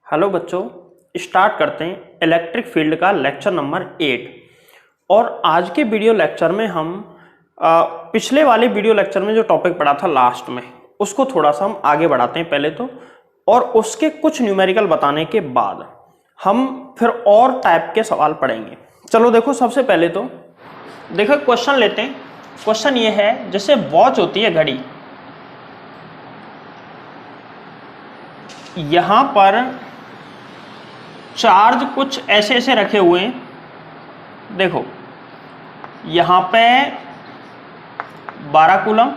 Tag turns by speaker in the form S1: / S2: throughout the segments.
S1: Hello बच्चों, start करते हैं इलेक्ट्रिक फील्ड का लेक्चर नंबर 8। और आज के वीडियो लेक्चर में हम पिछले वाले वीडियो लेक्चर में जो टॉपिक पढ़ा था लास्ट में, उसको थोड़ा सा हम आगे बढ़ाते हैं पहले तो, और उसके कुछ न्यूमेरिकल बताने के बाद हम फिर और टाइप के सवाल पढ़ेंगे। चलो देखो, सबसे पहले तो देखो क्वेश्चन लेते हैं। क्वेश्चन ये है, जैसे वॉच होती है, घड़ी, यहां पर चार्ज कुछ ऐसे ऐसे रखे हुए हैं। देखो यहां पे 12 कूलम,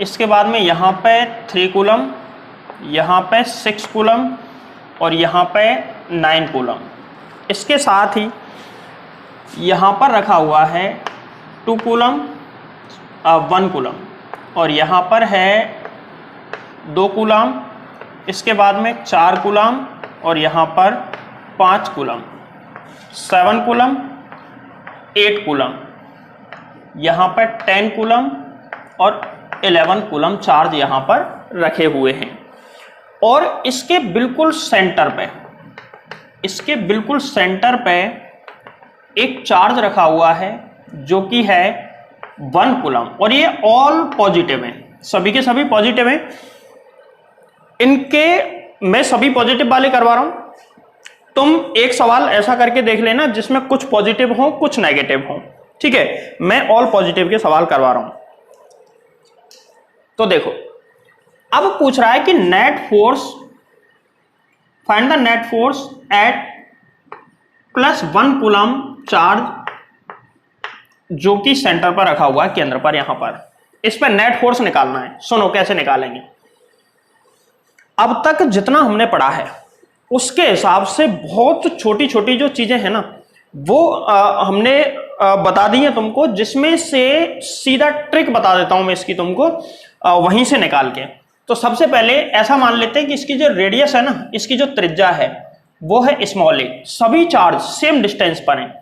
S1: इसके बाद में यहां पे 3 कूलम, यहां पे 6 कूलम और यहां पे 9 कूलम। इसके साथ ही यहां पर रखा हुआ है 2 कूलम, 1 कूलम, और यहां पर है 2 कूलम, इसके बाद में 4 कूलम और यहाँ पर 5 कूलम, 7 कूलम, 8 कूलम, यहाँ पर 10 कूलम और 11 कूलम चार्ज यहाँ पर रखे हुए हैं। और इसके बिल्कुल सेंटर पे, इसके बिल्कुल सेंटर पे एक चार्ज रखा हुआ है जो कि है 1 कूलम, और ये ऑल पॉजिटिव हैं, सभी के सभी पॉजिटिव हैं। इनके मैं सभी पॉजिटिव वाले करवा रहा हूं। तुम एक सवाल ऐसा करके देख लेना जिसमें कुछ पॉजिटिव हो कुछ नेगेटिव हो, ठीक है। मैं ऑल पॉजिटिव के सवाल करवा रहा हूं। तो देखो, अब पूछ रहा है कि net force, find the net force at +1 coulomb charge जो कि सेंटर पर रखा हुआ है, केंद्र पर, यहां पर। इस पर नेट फोर्स निकालना है। सुनो कैसे निकालेंगे। अब तक जितना हमने पढ़ा है उसके हिसाब से बहुत छोटी छोटी जो चीजें हैं ना, वो हमने बता दी है तुमको, जिसमें से सीधा ट्रिक बता देता हूं मैं इसकी तुमको, वहीं से निकाल के। तो सबसे पहले ऐसा मान लेते हैं कि इसकी जो रेडियस है ना, इसकी जो त्रिज्या है वो है स्मॉल ए। सभी चार्ज सेम डिस्टेंस पर हैं,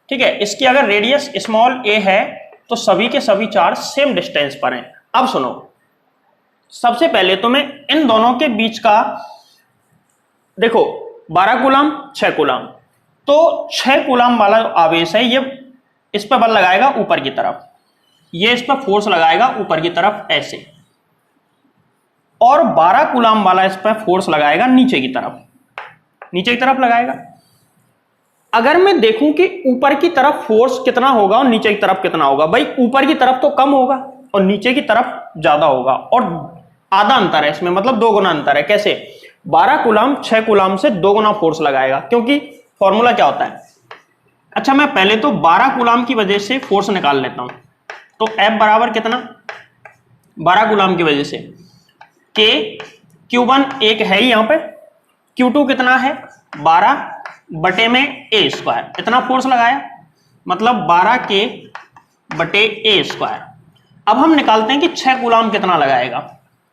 S1: ठीक है। इसकी अगर रेडियस स्मॉल ए है तो सभी के सभी चार्ज सेम डिस्टेंस पर हैं। अब सुनो, सबसे पहले तो मैं इन दोनों के बीच का, देखो 12 कूलम 6 कूलम, तो 6 कूलम वाला आवेश है, ये इस पर बल लगाएगा ऊपर की तरफ, ये इस पर फोर्स लगाएगा ऊपर की तरफ ऐसे, और 12 कूलम वाला इस पर फोर्स लगाएगा नीचे की तरफ, नीचे की तरफ लगाएगा। अगर मैं देखूं कि ऊपर की तरफ फोर्स कितना होगा और नीचे की तरफ कितना होगा, भाई ऊपर की तरफ तो कम होगा और नीचे की तरफ ज्यादा होगा, और आधा अंतर है इसमें, मतलब 2 गुना अंतर है। कैसे? 12 कूलम 6 कूलम से 2 गुना फोर्स लगाएगा, क्योंकि फॉर्मूला क्या होता है। अच्छा, मैं पहले तो 12 कूलम की वजह से फोर्स निकाल लेता हूं। तो F बराबर कितना, 12 कूलम की वजह से K, Q1 एक है ही यहां पे, Q2 कितना है 12 बटे में A स्क्वायर, इतना फोर्स लगाया, मतलब 12K बटे A स्क्वायर। अब हम निकालते हैं कि 6 कूलम कितना लगाएगा।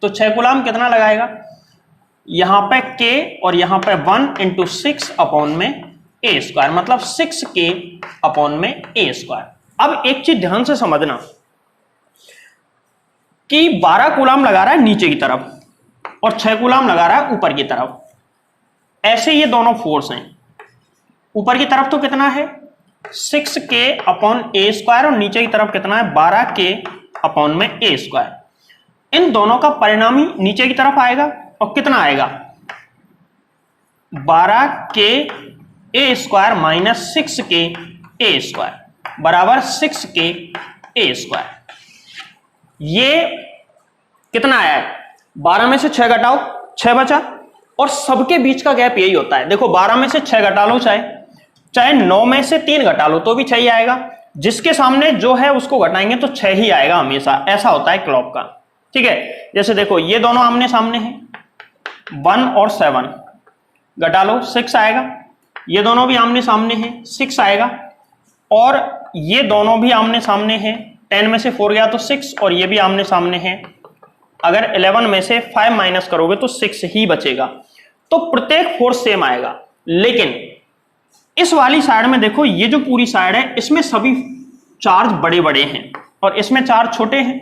S1: तो 6 कूलम कितना लगाएगा, यहां पे K और यहां पे 1 इंटू 6 अपॉन में A स्क्वायर, मतलब 6K अपॉन में A स्क्वायर। अब एक चीज ध्यान से समझना कि 12 कूलम लगा रहा है नीचे की तरफ और 6 कूलम लगा रहा है ऊपर की तरफ। ऐसे ये दोनों फोर्स हैं। ऊपर की तरफ तो कितना है 6K अपॉन A स्क्वायर, और नीचे की तरफ कितना है 12K अपॉन में A स्क्वायर। इन दोनों का परिणामी नीचे की तरफ आएगा, और कितना आएगा 12K A square minus 6K A square बराबर 6K A स्क्वायर। ये कितना आया है, 12 में से 6 घटाओ, 6 बचा, और सबके बीच का गैप यही होता है। देखो 12 में से 6 घटा लो, चाहे 9 में से 3 घटा लो तो भी 6 ही आएगा। जिसके सामने जो है उसको घटाएंगे तो 6 ही आएगा हमेशा, ऐसा होता है क्लॉक का, ठीक है। जैसे देखो ये दोनों आमने सामने हैं, 1 और 7 घटा लो 6 आएगा, ये दोनों भी आमने सामने हैं 6 आएगा, और ये दोनों भी आमने सामने हैं, 10 में से 4 गया तो 6, और ये भी आमने सामने हैं, अगर 11 में से 5 माइनस करोगे तो 6 ही बचेगा। तो प्रत्येक फोर्स सेम आएगा। लेकिन इस वाली साइड में देखो, ये जो पूरी साइड है इसमें सभी चार्ज बड़े बड़े हैं और इसमें चार्ज छोटे हैं,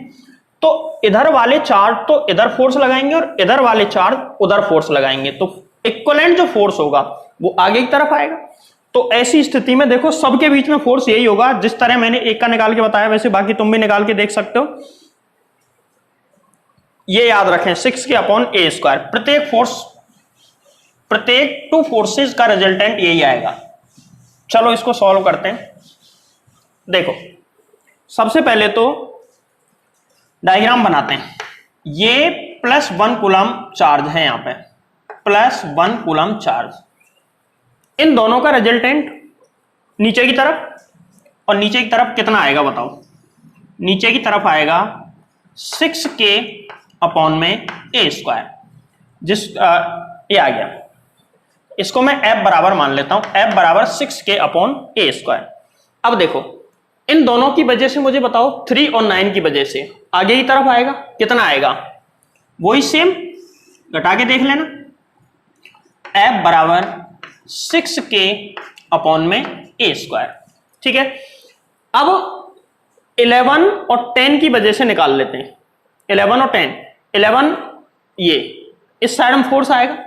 S1: तो इधर वाले चार्ज तो इधर फोर्स लगाएंगे और इधर वाले चार्ज उधर फोर्स लगाएंगे। तो इक्विवेलेंट जो फोर्स होगा वो आगे की तरफ आएगा। तो ऐसी स्थिति में देखो सबके बीच में फोर्स यही होगा, जिस तरह मैंने एक का निकाल के बताया वैसे बाकी तुम भी निकाल के देख सकते हो। ये याद रखें 6k/a²। प्रत्येक टू फोर्सेस का रिजल्टेंट यही आएगा। चलो इसको सॉल्व करते हैं। देखो सबसे पहले तो डायग्राम बनाते हैं। ये +1 कूलम चार्ज है, यहां पे +1 कूलम चार्ज, इन दोनों का रिजल्टेंट नीचे की तरफ, और नीचे की तरफ कितना आएगा बताओ? नीचे की तरफ आएगा 6k/a², जिस ये आ गया। इसको मैं F बराबर मान लेता हूं, F बराबर 6k/a²। अब देखो इन दोनों की वजह से मुझे बताओ 3 और 9 की वजह से आगे की तरफ आएगा, कितना आएगा? वही सेम घटा के देख लेना। F बराबर 6k/a², ठीक है। अब 11 और 10 की वजह से निकाल लेते हैं। 11 और 10, 11 ये इस साइड में फोर्स आएगा।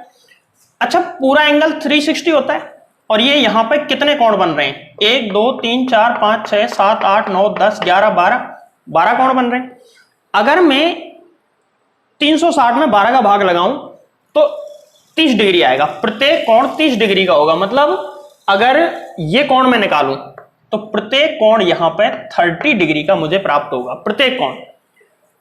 S1: अच्छा पूरा एंगल 360 होता है, और ये यहां पे कितने कोण बन रहे हैं? 1 2 3 4 5 6 7 8 9 10 11 12 कोण बन रहे हैं। अगर मैं 360 में 12 का भाग लगाऊं तो 30 डिग्री आएगा। प्रत्येक कोण 30 डिग्री का होगा, मतलब अगर ये कोण मैं निकालूं तो प्रत्येक कोण यहां पे 30 डिग्री का मुझे प्राप्त होगा, प्रत्येक कोण।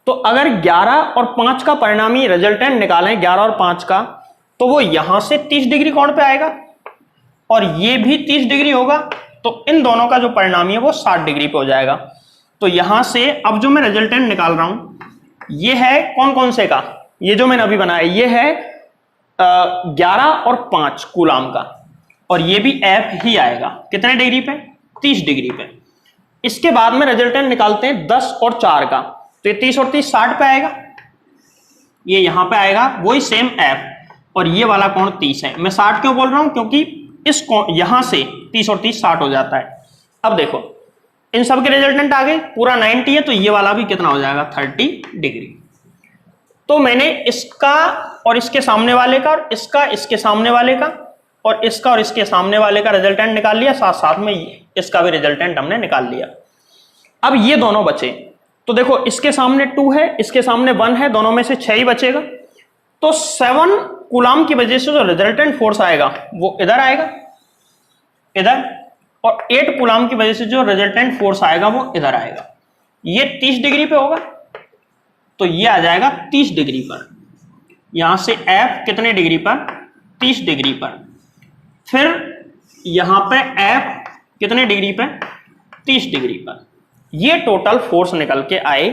S1: तो अगर 11 और 5 का परिणामी रिजल्टेंट निकालें, 11 और 5 का, तो वो यहां से 30 डिग्री कोण पे आएगा और ये भी 30 डिग्री होगा। तो इन दोनों का जो परिणामी है वो 60 डिग्री पे हो जाएगा। तो यहां से अब जो मैं रिजल्टेंट निकाल रहा हूं ये है कौन कौन से का? ये जो मैंने अभी बनाया ये है 11 और 5 कूलम का, और ये भी F ही आएगा। कितने डिग्री पे? 30 डिग्री पे। इसके बाद में रिजल्टेंट निकालते हैं 10 और 4 का, तो ये 30 और 30 60 पे आएगा, ये यहां पे आएगा वही सेम F, और ये वाला कोण 30 है। मैं 60 क्यों बोल रहा हूं? क्योंकि इस कोण यहां से 30 और 30 60 हो जाता है। अब देखो इन सब के रिजल्टेंट आ गए, पूरा 90 है, तो ये वाला भी कितना हो जाएगा? 30 डिग्री। तो मैंने इसका और इसके सामने वाले का, और इसका इसके सामने वाले का, और इसका और इसके सामने वाले का रिजल्टेंट निकाल लिया, साथ साथ में इसका भी रिजल्टेंट हमने निकाल लिया। अब ये दोनों बचे, तो देखो इसके सामने 2 है, इसके सामने 1 है, दोनों में से 6 ही बचेगा। तो 7 कूलम की वजह से जो रिजल्टेंट फोर्स आएगा वो इधर आएगा, इधर, और 8 कूलम की वजह से जो रिजल्टेंट फोर्स आएगा वो इधर आएगा। ये 30 डिग्री पे होगा, तो ये आ जाएगा 30 डिग्री पर। यहां से F कितने डिग्री पर? 30 डिग्री पर। फिर यहां पे F कितने डिग्री पे? 30 डिग्री पर। ये टोटल फोर्स निकल के आए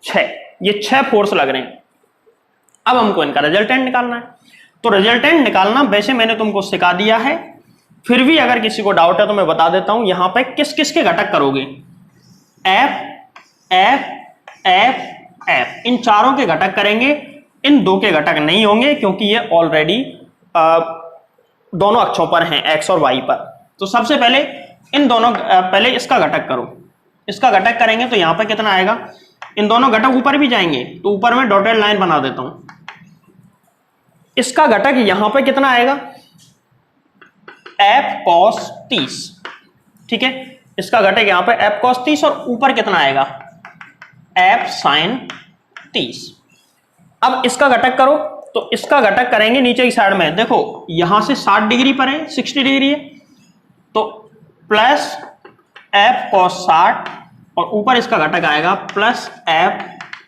S1: 6। ये 6 फोर्स लग रहे हैं। अब हमको इनका रिजल्टेंट निकालना है। तो रिजल्टेंट निकालना वैसे मैंने तुमको सिखा दिया है, फिर भी अगर किसी को डाउट है तो मैं बता देता हूं। यहां पे किस किस के घटक करोगे? F F F F, इन चारों के घटक करेंगे, इन 2 के घटक नहीं होंगे क्योंकि ये ऑलरेडी दोनों अक्षों पर हैं, X और Y पर। तो सबसे पहले इन दोनों पहले इसका घटक करो। इसका घटक करेंगे तो यहां पे कितना आएगा? इन दोनों घटक ऊपर भी जाएंगे, तो ऊपर में डॉटेड लाइन बना देता हूं। इसका घटक यहां पे कितना आएगा? F cos 30, ठीक है। इसका घटक यहां पे F cos 30, और ऊपर कितना आएगा? F sin 30। अब इसका घटक करो, तो इसका घटक करेंगे नीचे की साइड में। देखो यहां से 60 डिग्री पर है, 60 डिग्री है, तो प्लस F cos 60, और ऊपर इसका घटक आएगा प्लस F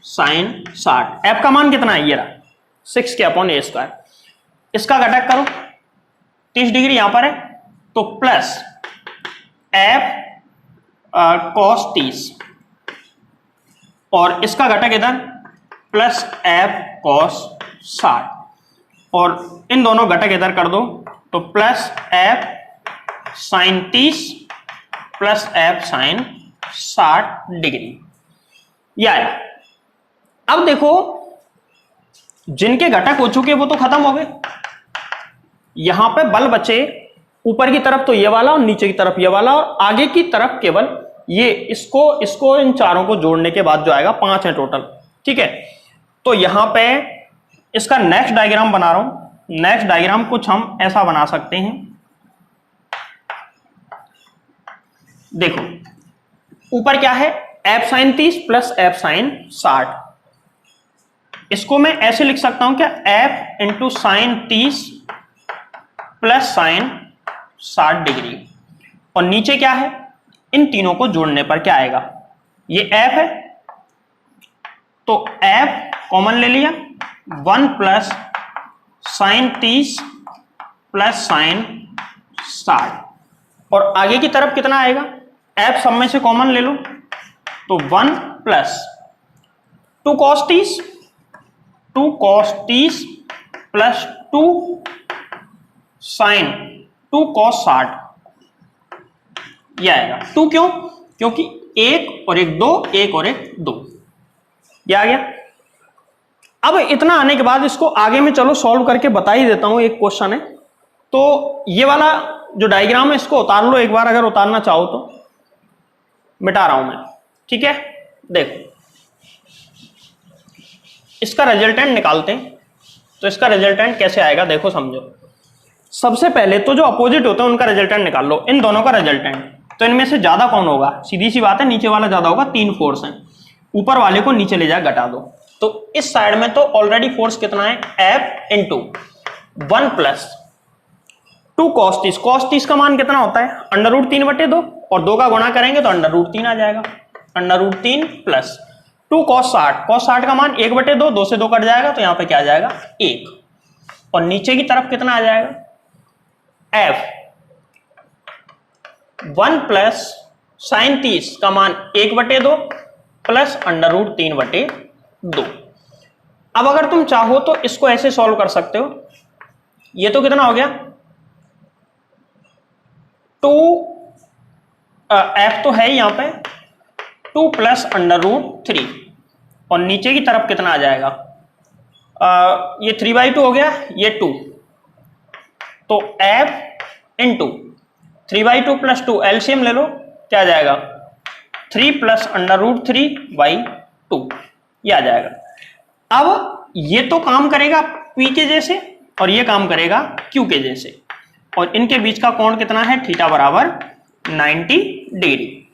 S1: sin 60। F का मान कितना है? ये रहा 6k/a²। इसका घटक करो, 30 डिग्री यहां पर है, तो प्लस F cos 30, और इसका घटक इधर प्लस F cos 60, और इन दोनों घटक इधर कर दो तो plus F sin 30 plus F sin 60 degree. यह आया। अब देखो जिनके घटक हो चुके वो तो खत्म हो गए। यहां पे बल बचे ऊपर की तरफ तो ये वाला, और नीचे की तरफ ये वाला, और आगे की तरफ केवल ये इसको इन चारों को जोड़ने के बाद जो आएगा 5 है टोटल, ठीक है। तो यहां पे इसका नेक्स्ट डायग्राम बना रहा हूं। नेक्स्ट डायग्राम कुछ हम ऐसा बना सकते हैं, देखो ऊपर क्या है, F sine 30 plus F sine 60। इसको मैं ऐसे लिख सकता हूं क्या, F into sine 30 plus sign 60 degree. और नीचे क्या है, इन तीनों को जोड़ने पर क्या आएगा, ये एफ है तो एफ कॉमन ले लिया, 1 प्लस साइन 30 प्लस साइन 60। और आगे की तरफ कितना आएगा, एफ सब में से कॉमन ले लो तो 1 plus 2 cos 30 plus 2 sine 2 cos 60, यह आएगा 2। क्यों, क्योंकि एक और एक 2, एक और एक 2, यह आ गया। अब इतना आने के बाद इसको आगे में चलो सॉल्व करके बता ही देता हूं। एक क्वेश्चन है तो ये वाला जो डायग्राम है इसको उतार लो एक बार, अगर उतारना चाहो तो। मिटा रहा हूं मैं, ठीक है। देखो इसका रिजल्टेंट निकालते हैं, तो इसका रिजल्टेंट कैसे आएगा देखो समझो। सबसे पहले तो जो अपोजिट होते हैं उनका रिजल्टेंट निकाल लो, इन दोनों का रिजल्टेंट। तो इनमें से ज्यादा कौन होगा, सीधी सी बात है, नीचे वाला ज्यादा होगा, 3 फोर्स हैं, ऊपर वाले को नीचे ले जा घटा दो। तो इस साइड में तो ऑलरेडी फोर्स कितना है, F into 1 plus 2 cos 30। cos 30 का मान कितना होता है, √3/2, और 2 का गुणा करेंगे तो √3 आ जाएगा, √3 प्लस 2 cos 60। cos 60 का मान 1/2, 2 से 2 कट जाएगा तो यहां पे क्या आ जाएगा 1। और नीचे की तरफ कितना आ जाएगा, f 1 प्लस साइन 30 का मान 1/2 प्लस √3/2। अब अगर तुम चाहो तो इसको ऐसे सॉल्व कर सकते हो, ये तो कितना हो गया 2, f तो है यहां पे 2 प्लस √3, और नीचे की तरफ कितना आ जाएगा, ये 3/2 हो गया, ये 2, तो f इंटू 3/2 प्लस 2 एलसीएम ले लो, क्या आ जाएगा 3 प्लस √3/2, ये आ जाएगा। अब ये तो काम करेगा P के जैसे और ये काम करेगा Q के जैसे, और इनके बीच का कोण कितना है, थीटा बराबर 90 डिग्री।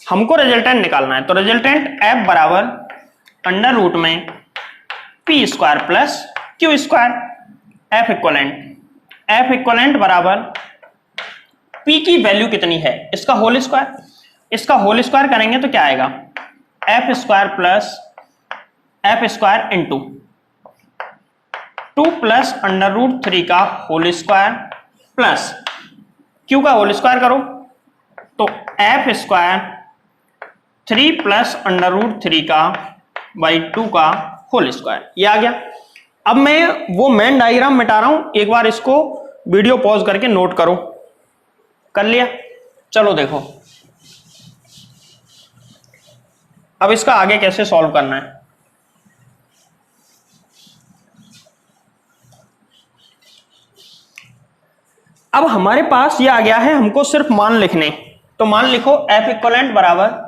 S1: हमको रिजल्टेंट निकालना है, तो रिजल्टेंट F बराबर √ में P² plus Q²। F equivalent बराबर P की वैल्यू कितनी है, इसका होल स्क्वायर। इसका होल स्क्वायर करेंगे तो क्या आएगा, F² plus F² into 2 plus √3 का होल स्क्वायर प्लस Q का होल स्क्वायर करो तो F² 3 प्लस √3 का /2 का होल स्क्वायर, ये आ गया। अब मैं वो मेन डायग्राम मिटा रहा हूं, एक बार इसको वीडियो पॉज करके नोट करो। कर लिया, चलो देखो अब इसका आगे कैसे सॉल्व करना है। अब हमारे पास ये आ गया है, हमको सिर्फ मान लिखने, तो मान लिखो F इक्वलेंट बराबर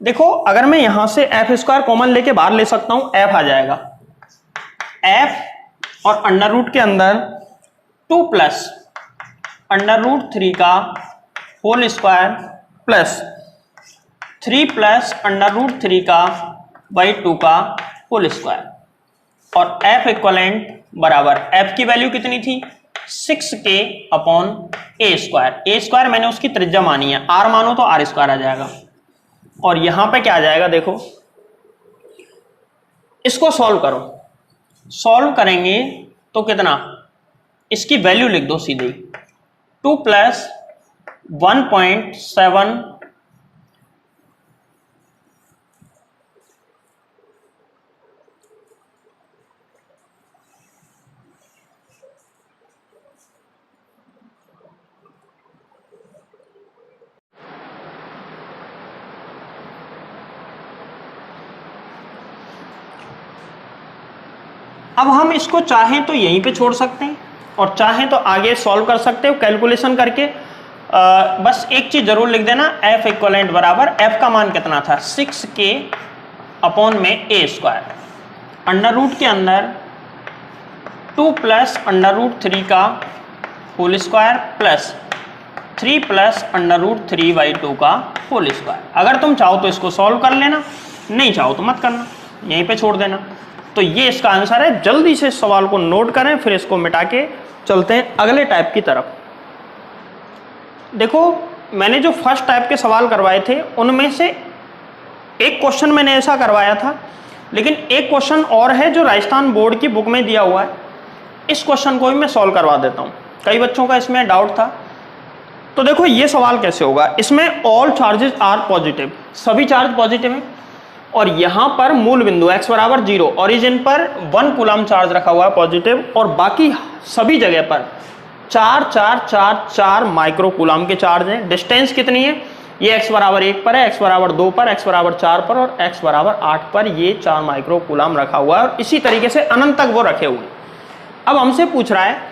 S1: देखो, अगर मैं यहां से F² कॉमन लेके बाहर ले सकता हूं, F आ जाएगा, F और अंडर के अंदर 2 प्लस √3 का होल स्क्वायर प्लस 3 प्लस √3 का /2 का होल स्क्वायर, और F इक्वलेंट बराबर F की वैल्यू कितनी थी 6k/a²। a² मैंने उसकी त्रिज्या मानी है, r मानो तो r² आ जाएगा। और यहां पे क्या आ जाएगा देखो, इसको सॉल्व करो, सॉल्व करेंगे तो कितना, इसकी वैल्यू लिख दो सीधे, 2 प्लस 1.7 अब हम इसको चाहें तो यहीं पे छोड़ सकते हैं और चाहें तो आगे सॉल्व कर सकते हो कैलकुलेशन करके। बस एक चीज जरूर लिख देना, F इक्वलेंट बराबर F का मान कितना था 6k/a², अंडर रूट के अंदर 2 प्लस अंडर रूट 3 का whole square plus 3 plus under root 3/2 का होल स्क्वायर। अगर तुम चाहो तो इसको सॉल्व कर लेना, नहीं चाहो तो मत करना, यहीं पे छोड़ देना। तो ये इसका आंसर है। जल्दी से इस सवाल को नोट करें, फिर इसको मिटा के चलते हैं अगले टाइप की तरफ। देखो, मैंने जो फर्स्ट टाइप के सवाल करवाए थे उनमें से एक क्वेश्चन मैंने ऐसा करवाया था, लेकिन एक क्वेश्चन और है जो राजस्थान बोर्ड की बुक में दिया हुआ है। इस क्वेश्चन को भी मैं सॉल्व करवा देता हूँ, कई बच्चों का इसमें डाउट था। तो देखो ये सवाल कैसे होगा। इसमें ऑल चार्जेस आर पॉजिटिव, सभी चार्ज पॉजिटिव हैं, और यहाँ पर मूल बिंदु x बराबर 0, ओरिजिन पर 1 कूलम चार्ज रखा हुआ है पॉजिटिव, और बाकी सभी जगह पर 4 4 4 4 माइक्रो कूलम के चार्ज हैं। डिस्टेंस कितनी है? ये x बराबर 1 पर है, x बराबर 2 पर, x बराबर 4 पर और x बराबर 8 पर ये 4 माइक्रो कूलम रखा हुआ है, और इसी तरीके से अनंत तक वो रखे हुए हैं। अब हमसे पूछ रहा है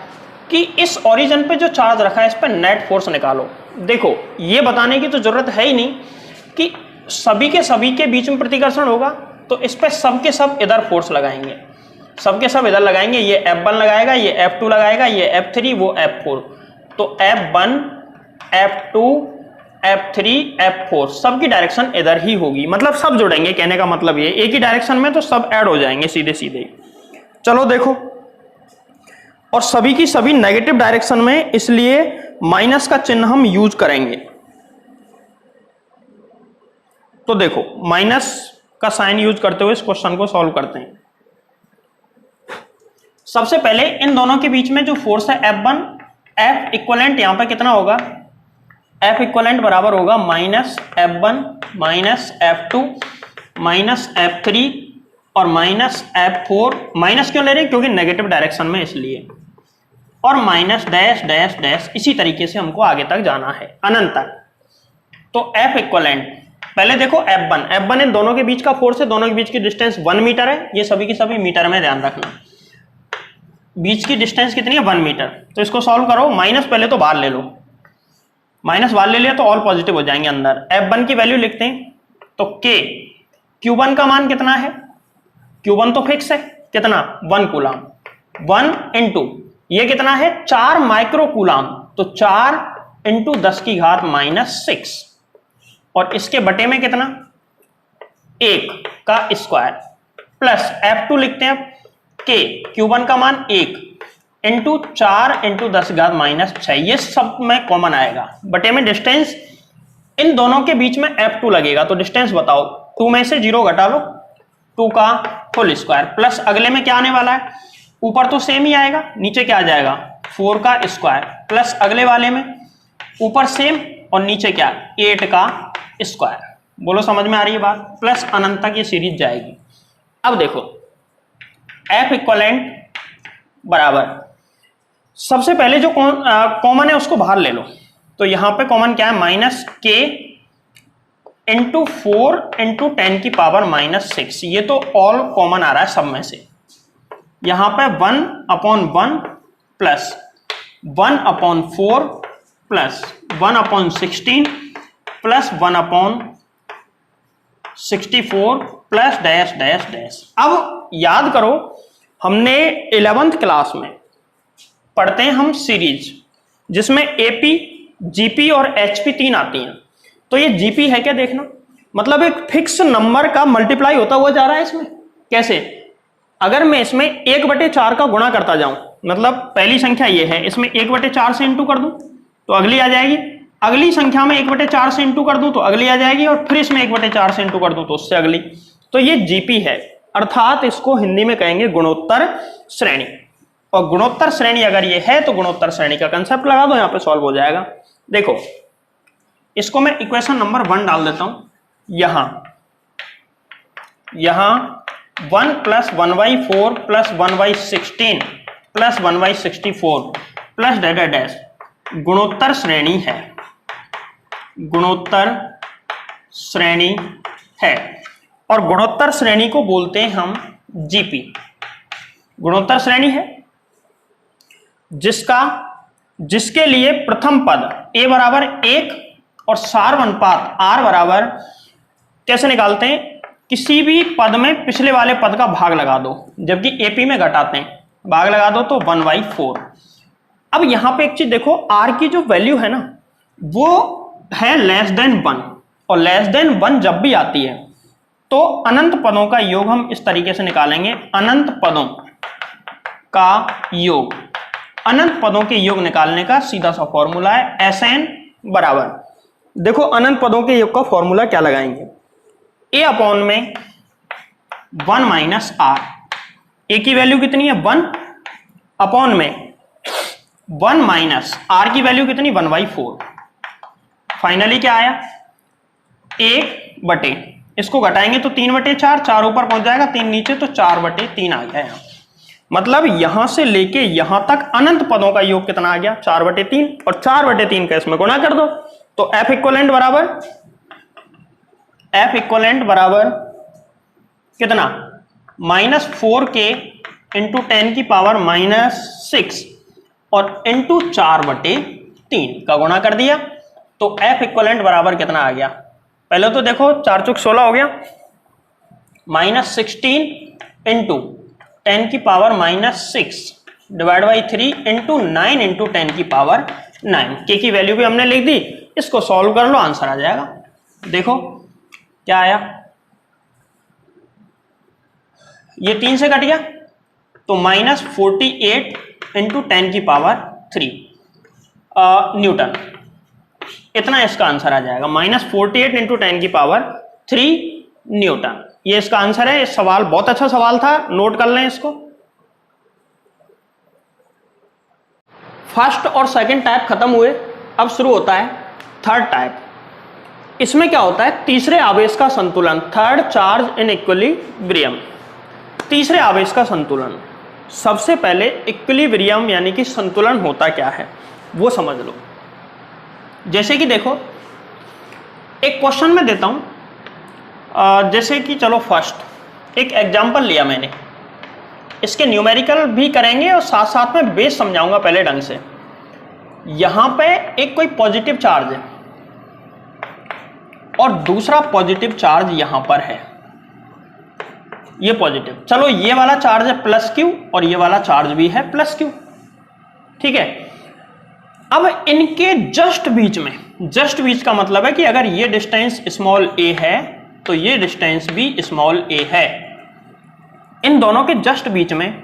S1: कि इस ओरिजिन पे जो चार्ज रखा है इस पर नेट फोर्स निकालो। देखो, ये बताने की तो जरूरत है ही नहीं कि सभी के बीच में प्रतिकर्षण होगा, तो इस पर सब के सब इधर फोर्स लगाएंगे, सब के सब इधर लगाएंगे। ये F1 लगाएगा, ये F2 लगाएगा, ये F3, वो F4। तो F1 F2 F3 F4 सबकी डायरेक्शन इधर ही होगी, मतलब सब जुड़ेंगे। कहने का मतलब ये एक ही डायरेक्शन में, तो सब ऐड हो जाएंगे सीधे सीधे। चलो देखो, और सभी की सभी नेगेटिव डायरेक्शन में, इसलिए माइनस का चिन्ह हम यूज करेंगे। तो देखो, माइनस का साइन यूज करते हुए इस क्वेश्चन को सॉल्व करते हैं। सबसे पहले इन दोनों के बीच में जो फोर्स है F1, F इक्वलेंट यहां पे कितना होगा? F इक्वलेंट बराबर होगा minus F1 minus F2 minus F3 और माइनस F4। माइनस क्यों ले रहे हैं? क्योंकि नेगेटिव डायरेक्शन में, इसलिए। और माइनस डैश डैश डैश, इसी तरीके से हमको आगे तक जाना है, अनंत तक। तो F इक्वलेंट, पहले देखो F1 इन दोनों के बीच का फोर्स है, दोनों के बीच की डिस्टेंस 1 मीटर है। ये सभी की सभी मीटर में ध्यान रखना, बीच की डिस्टेंस कितनी है? 1 मीटर। तो इसको सॉल्व करो। माइनस पहले तो बाहर ले लो, माइनस बाहर ले लिया तो ऑल पॉजिटिव हो जाएंगे अंदर। F1 की वैल्यू लिखते हैं, तो K, Q1 का मान कितना है? Q1 तो फिक्स है, कितना? 1 कूलम। 1 इंटू ये कितना है? 4 माइक्रो कूलम, तो 4 इंटू 10 की घात -6, और इसके बटे में कितना? 1 का स्क्वायर, प्लस F2 लिखते हैं K, Q1 का मान 1 इंटू 4 इंटू 10 घात -6। ये सब में कॉमन आएगा, बटे में डिस्टेंस इन दोनों के बीच में F2 लगेगा। तो डिस्टेंस बताओ, 2 में से 0 घटा लो, 2 का होल स्क्वायर, प्लस अगले में क्या आने वाला है? ऊपर तो सेम ही आएगा, नीचे क्या आ जाएगा? 4 का स्क्वायर, प्लस अगले वाले में ऊपर सेम और नीचे क्या? 8 का स्क्वायर। बोलो समझ में आ रही है बात? प्लस अनंत तक ये सीरीज जाएगी। अब देखो, F इक्वलेंट बराबर, सबसे पहले जो कॉमन है उसको बाहर ले लो। तो यहां पे कॉमन क्या है? माइनस K इंटू 4 इंटू 10 की पावर -6। ये तो ऑल कॉमन आ रहा है सब में से। यहां पे 1/1 plus 1/4 plus 1/16 plus 1/64 plus dash dash dash. अब याद करो, हमने 11th क्लास में पढ़ते हैं हम सीरीज, जिसमें AP, GP और HP 3 आती हैं। तो ये GP है क्या? देखना, मतलब एक फिक्स नंबर का मल्टीप्लाई होता हुआ जा रहा है इसमें। कैसे? अगर मैं इसमें 1/4 का गुणा करता जाऊं, मतलब पहली संख्या ये है, इसमें 1/4 से इंटू कर दूं तो अगली आ जाएगी, अगली संख्या में 1/4 से इंटू कर दूं तो अगली आ जाएगी, और फिर इसमें 1/4 से इंटू कर दूं तो उससे अगली। तो ये GP है, अर्थात इसको हिंदी में कहेंगे गुणोत्तर श्रेणी। और गुणोत्तर श्रेणी अगर ये है तो गुणोत्तर श्रेणी का कंसेप्ट लगा दो, यहां पे सॉल्व हो जाएगा। देखो, इसको मैं इक्वेशन नंबर 1 डाल देता हूं। यहां 1 plus 1/4 plus 1/16 plus 1/64 plus dash dash गुणोत्तर श्रेणी है, गुणोत्तर श्रेणी है। और गुणोत्तर श्रेणी को बोलते हैं हम GP। गुणोत्तर श्रेणी है जिसके लिए प्रथम पद A बराबर 1 और सार्व अनुपात R बराबर, कैसे निकालते हैं? किसी भी पद में पिछले वाले पद का भाग लगा दो, जबकि AP में घटाते हैं। भाग लगा दो तो 1/4। अब यहां पे एक चीज देखो, r की जो वैल्यू है ना वो है लेस देन 1, और लेस देन 1 जब भी आती है तो अनंत पदों का योग हम इस तरीके से निकालेंगे, अनंत पदों का योग। अनंत पदों के योग निकालने का सीधा सा फॉर्मूला है Sn बराबर, देखो अनंत पदों के योग का फॉर्मूला क्या लगाएंगे, a अपॉन में 1 माइनस r। ए की वैल्यू कितनी है 1 अपॉन में 1 माइनस r की वैल्यू कितनी 1/4। फाइनली क्या आया 1 बटे, इसको घटाएंगे तो 3/4, 4 ऊपर पहुंच जाएगा 3 नीचे, तो 4/3 आ गया। यहाँ मतलब यहां से लेके यहां तक अनंत पदों का योग कितना आ गया 4/3, और 4/3 का इसमें गुणा कर दो तो F इक्वलेंट बराबर कितना -4k इंटू 10 की पावर -6 और इंटू 4/3 का गुणा कर दिया तो F इक्वलेंट बराबर कितना आ गया, पहले तो देखो 4 चौक 16 हो गया, -16 इंटू 10 की power -6 divide by 3 into 9 into 10 की पावर 9। के की वैल्यू भी हमने लिख दी, इसको सॉल्व कर लो आंसर आ जाएगा। देखो क्या आया, ये 3 से कट गया तो -48 इंटू 10 की पावर 3 न्यूटन, इतना इसका आंसर आ जाएगा, -48 इंटू 10 की पावर 3 न्यूटन। ये इसका आंसर है। इस सवाल बहुत अच्छा सवाल था, नोट कर लें इसको। फर्स्ट और सेकंड टाइप खत्म हुए, अब शुरू होता है थर्ड टाइप। इसमें क्या होता है, तीसरे आवेश का संतुलन, थर्ड चार्ज इन इक्विलिब्रियम, तीसरे आवेश का संतुलन। सबसे पहले इक्विलिब्रियम यानी कि संतुलन होता क्या है वो समझ लो। जैसे कि देखो एक क्वेश्चन में देता हूं, जैसे कि चलो फर्स्ट एक एग्जांपल लिया मैंने, इसके न्यूमेरिकल भी करेंगे और साथ साथ में बेस समझाऊंगा पहले ढंग से। यहां पे एक कोई पॉजिटिव चार्ज है और दूसरा पॉजिटिव चार्ज यहां पर है, ये पॉजिटिव, चलो ये वाला चार्ज है +q और ये वाला चार्ज भी है +q, ठीक है। अब इनके जस्ट बीच में, जस्ट बीच का मतलब है कि अगर ये डिस्टेंस स्मॉल a है तो ये डिस्टेंस भी स्मॉल a है। इन दोनों के जस्ट बीच में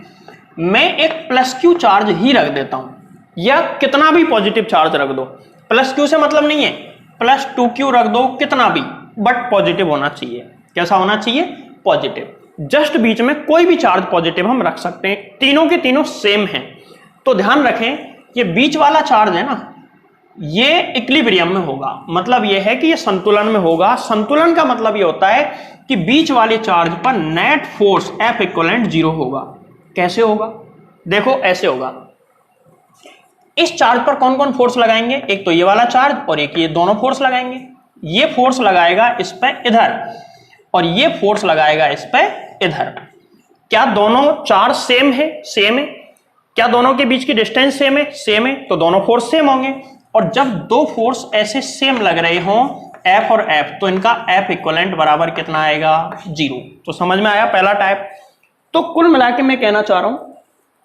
S1: मैं एक +q चार्ज ही रख देता हूं, या कितना भी पॉजिटिव चार्ज रख दो, +q से मतलब नहीं है, +2q रख दो, कितना भी, बट पॉजिटिव होना चाहिए। कैसा होना चाहिए, पॉजिटिव। जस्ट बीच में कोई भी चार्ज पॉजिटिव हम रख सकते हैं, तीनों के तीनों सेम हैं। तो ध्यान रखें ये बीच वाला चार्ज है ना, ये इक्विलिब्रियम में होगा, मतलब ये है कि ये संतुलन में होगा। संतुलन का मतलब ये होता है कि बीच वाले चार्ज पर नेट फोर्स F इक्वलेंट 0 होगा। कैसे होगा, देखो ऐसे होगा, इस चार्ज पर कौन कौन फोर्स लगाएंगे, एक तो ये वाला चार्ज और एक ये दोनों फोर्स लगाएंगे। ये फोर्स लगाएगा इस पे इधर और ये फोर्स लगाएगा इस पे इधर। क्या दोनों चार्ज सेम है, सेम है। क्या दोनों के बीच की डिस्टेंस सेम है, सेम है, तो दोनों फोर्स सेम होंगे। और जब दो फोर्स ऐसे सेम लग रहे हों F और F, तो इनका F इक्वलेंट बराबर कितना आएगा, 0। तो समझ में आया पहला टाइप। तो कुल मिला के मैं कहना चाह रहा हूं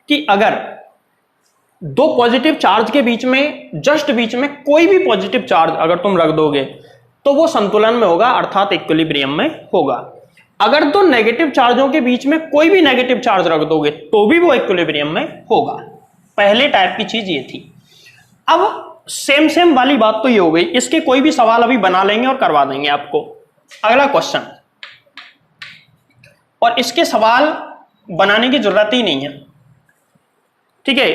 S1: कि अगर दो पॉजिटिव चार्ज के बीच में, जस्ट बीच में कोई भी पॉजिटिव चार्ज अगर तुम रख दोगे तो वो संतुलन में होगा, अर्थात इक्विलिब्रियम में होगा। अगर दो नेगेटिव चार्जों के बीच में कोई भी नेगेटिव चार्ज रख दोगे तो भी वो इक्विलिब्रियम में होगा। पहले टाइप की चीज ये थी। अब सेम सेम वाली बात तो ये हो गई, इसके कोई भी सवाल अभी बना लेंगे और करवा देंगे आपको। अगला क्वेश्चन, और इसके सवाल बनाने की जरूरत ही नहीं है, ठीक है।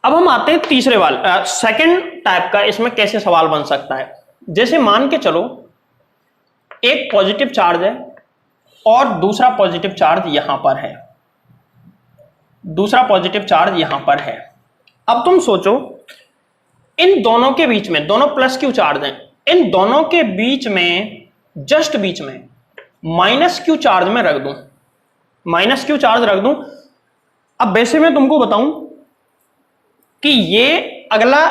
S1: अब हम आते हैं तीसरे वाले, सेकंड टाइप का। इसमें कैसे सवाल बन सकता है, जैसे मान के चलो एक पॉजिटिव चार्ज है और दूसरा पॉजिटिव चार्ज यहां पर है, दूसरा पॉजिटिव चार्ज यहां पर है। अब तुम सोचो इन दोनों के बीच में, दोनों +q चार्ज हैं, इन दोनों के बीच में, जस्ट बीच में -q चार्ज में रख दूं, -q चार्ज रख दूं। अब वैसे मैं तुमको बताऊं कि ये अगला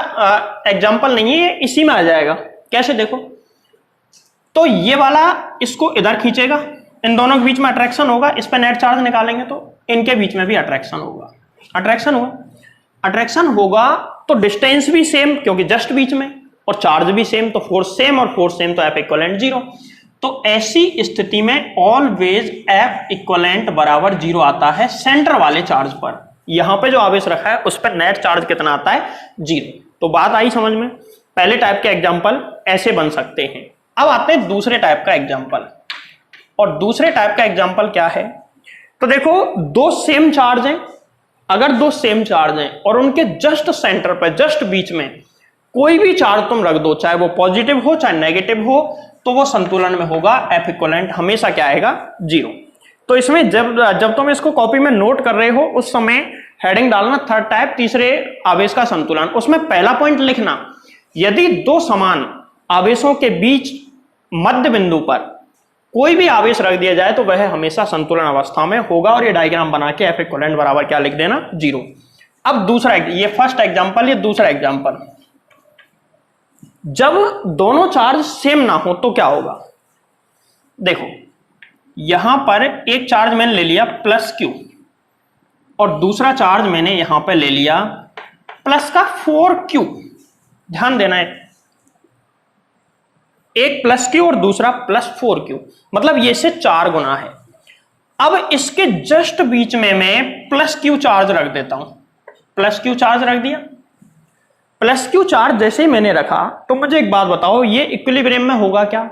S1: एग्जांपल नहीं है, इसी में आ जाएगा। कैसे, देखो तो ये वाला इसको इधर खींचेगा, इन दोनों के बीच में अट्रैक्शन होगा, इस पर नेट चार्ज निकालेंगे तो इनके बीच में भी अट्रैक्शन होगा। अट्रैक्शन होगा तो डिस्टेंस भी सेम क्योंकि जस्ट बीच में, और चार्ज भी सेम तो फोर्स सेम, और फोर्स सेम तो F इक्वलेंट 0। तो ऐसी स्थिति में ऑलवेज F इक्वलेंट बराबर 0 आता है सेंटर वाले चार्ज पर। यहां पे जो आवेश रखा है उस पर नेट चार्ज कितना आता है? 0। तो बात आई समझ में। पहले टाइप के एग्जांपल ऐसे बन सकते हैं। अब आते हैं दूसरे टाइप का एग्जांपल, और दूसरे टाइप का एग्जांपल क्या है? तो देखो, दो सेम चार्ज हैं। अगर दो सेम चार्ज हैं और उनके जस्ट सेंटर पर, जस्ट बीच में कोई भी चार्ज तुम रख दो, चाहे वो पॉजिटिव हो चाहे नेगेटिव हो, तो वो संतुलन में होगा। F इक्वलेंट हमेशा क्या आएगा? 0। तो इसमें जब तुम इसको कॉपी में नोट कर रहे हो उस समय हेडिंग डालना थर्ड टाइप, तीसरे आवेश का संतुलन। उसमें पहला पॉइंट लिखना, यदि दो समान आवेशों के बीच मध्य बिंदु पर कोई भी आवेश रख दिया जाए तो वह हमेशा संतुलन अवस्था में होगा। और ये डायग्राम बना के F इक्वलेंट बराबर क्या लिख देना? 0। अब दूसरा, ये फर्स्ट एग्जांपल, ये दूसरा एग्जांपल। जब दोनों चार्ज सेम ना हो तो क्या होगा? देखो, यहां पर एक चार्ज मैंने ले लिया +Q और दूसरा चार्ज मैंने यहां पर ले लिया प्लस का 4Q। ध्यान देना है, एक +Q और दूसरा +4Q, मतलब ये से 4 गुना है। अब इसके जस्ट बीच में मैं +Q चार्ज रख देता हूं। +Q चार्ज रख दिया। +Q चार्ज जैसे ही मैंने रखा तो मुझे एक बात बताओ, ये इक्विलिब्रियम में होगा क्या?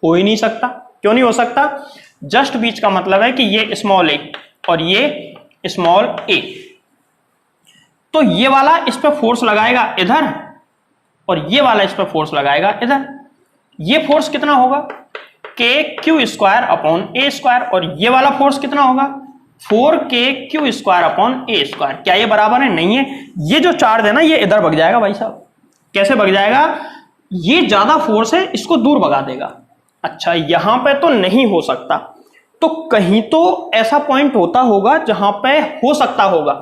S1: हो ही नहीं सकता। क्यों नहीं हो सकता? जस्ट बीच का मतलब है कि ये स्मॉल a और ये स्मॉल a। तो ये वाला इस पर फोर्स लगाएगा इधर और ये वाला इस पर फोर्स लगाएगा इधर। ये फोर्स कितना होगा? KQ² और ये वाला फोर्स कितना होगा? 4KQ² क्या ये बराबर है? नहीं है। ये जो चार्ज है ना, ये इधर भग जाएगा भाई साहब। कैसे भग जाएगा? ये ज्यादा फोर्स है, इसको दूर भगा देगा। अच्छा, यहां पे तो नहीं हो सकता, तो कहीं तो ऐसा पॉइंट होता होगा जहां पे हो सकता होगा।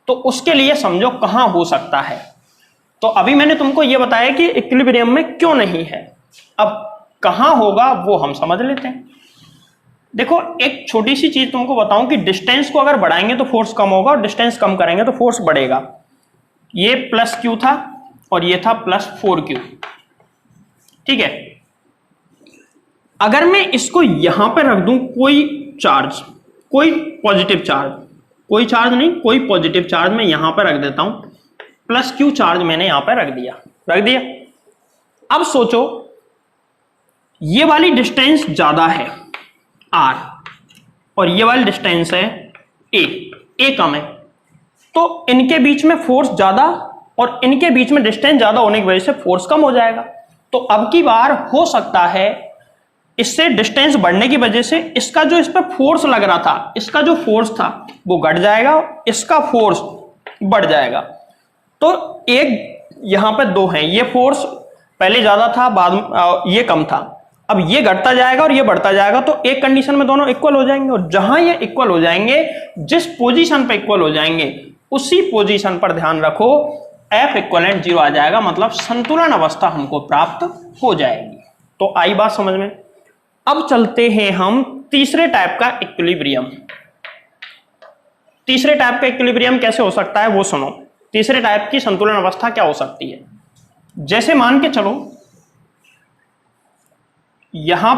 S1: तो उसके लिए समझो कहां हो सकता है। तो अभी मैंने तुमको यह बताया कि इक्विलिब्रियम में क्यों नहीं है। अब कहां होगा वो हम समझ लेते हैं। देखो, एक छोटी सी चीज तुमको बताऊं कि डिस्टेंस को अगर बढ़ाएंगे तो फोर्स कम होगा और डिस्टेंस कम करेंगे तो फोर्स बढ़ेगा। ये +Q था और ये था +4Q। ठीक है, अगर मैं इसको यहां पर रख दूं कोई चार्ज, कोई पॉजिटिव चार्ज, कोई चार्ज नहीं, कोई पॉजिटिव चार्ज मैं यहां पर रख देता हूं। +Q चार्ज मैंने यहां पर रख दिया। अब सोचो, ये वाली डिस्टेंस ज्यादा है R और ये वाली डिस्टेंस है A कम है, तो इनके बीच में फोर्स ज्यादा और इनके बीच में डिस्टेंस ज्यादा होने की वजह से फोर्स कम हो जाएगा। तो अब की बार हो सकता है इससे डिस्टेंस बढ़ने की वजह से इसका जो इस पर फोर्स लग रहा था, इसका जो फोर्स था वो घट जाएगा, इसका फोर्स बढ़ जाएगा। तो एक यहां पर दो हैं, ये फोर्स पहले ज्यादा था, बाद ये कम था, अब ये घटता जाएगा और ये बढ़ता जाएगा। तो एक कंडीशन में दोनों इक्वल हो जाएंगे, और जहां ये इक्वल हो जाएंगे, जिस पोजीशन पे इक्वल हो जाएंगे उसी पोजीशन पर ध्यान रखो F इक्वलेंट 0 आ जाएगा, मतलब संतुलन अवस्था हमको प्राप्त हो जाएगी। तो आई बात समझ में। अब चलते हैं हम तीसरे टाइप का इक्विलिब्रियम। तीसरे टाइप का इक्विलिब्रियम कैसे हो सकता है वो सुनो। तीसरे टाइप की संतुलन अवस्था क्या हो सकती है? जैसे मान के चलो यहां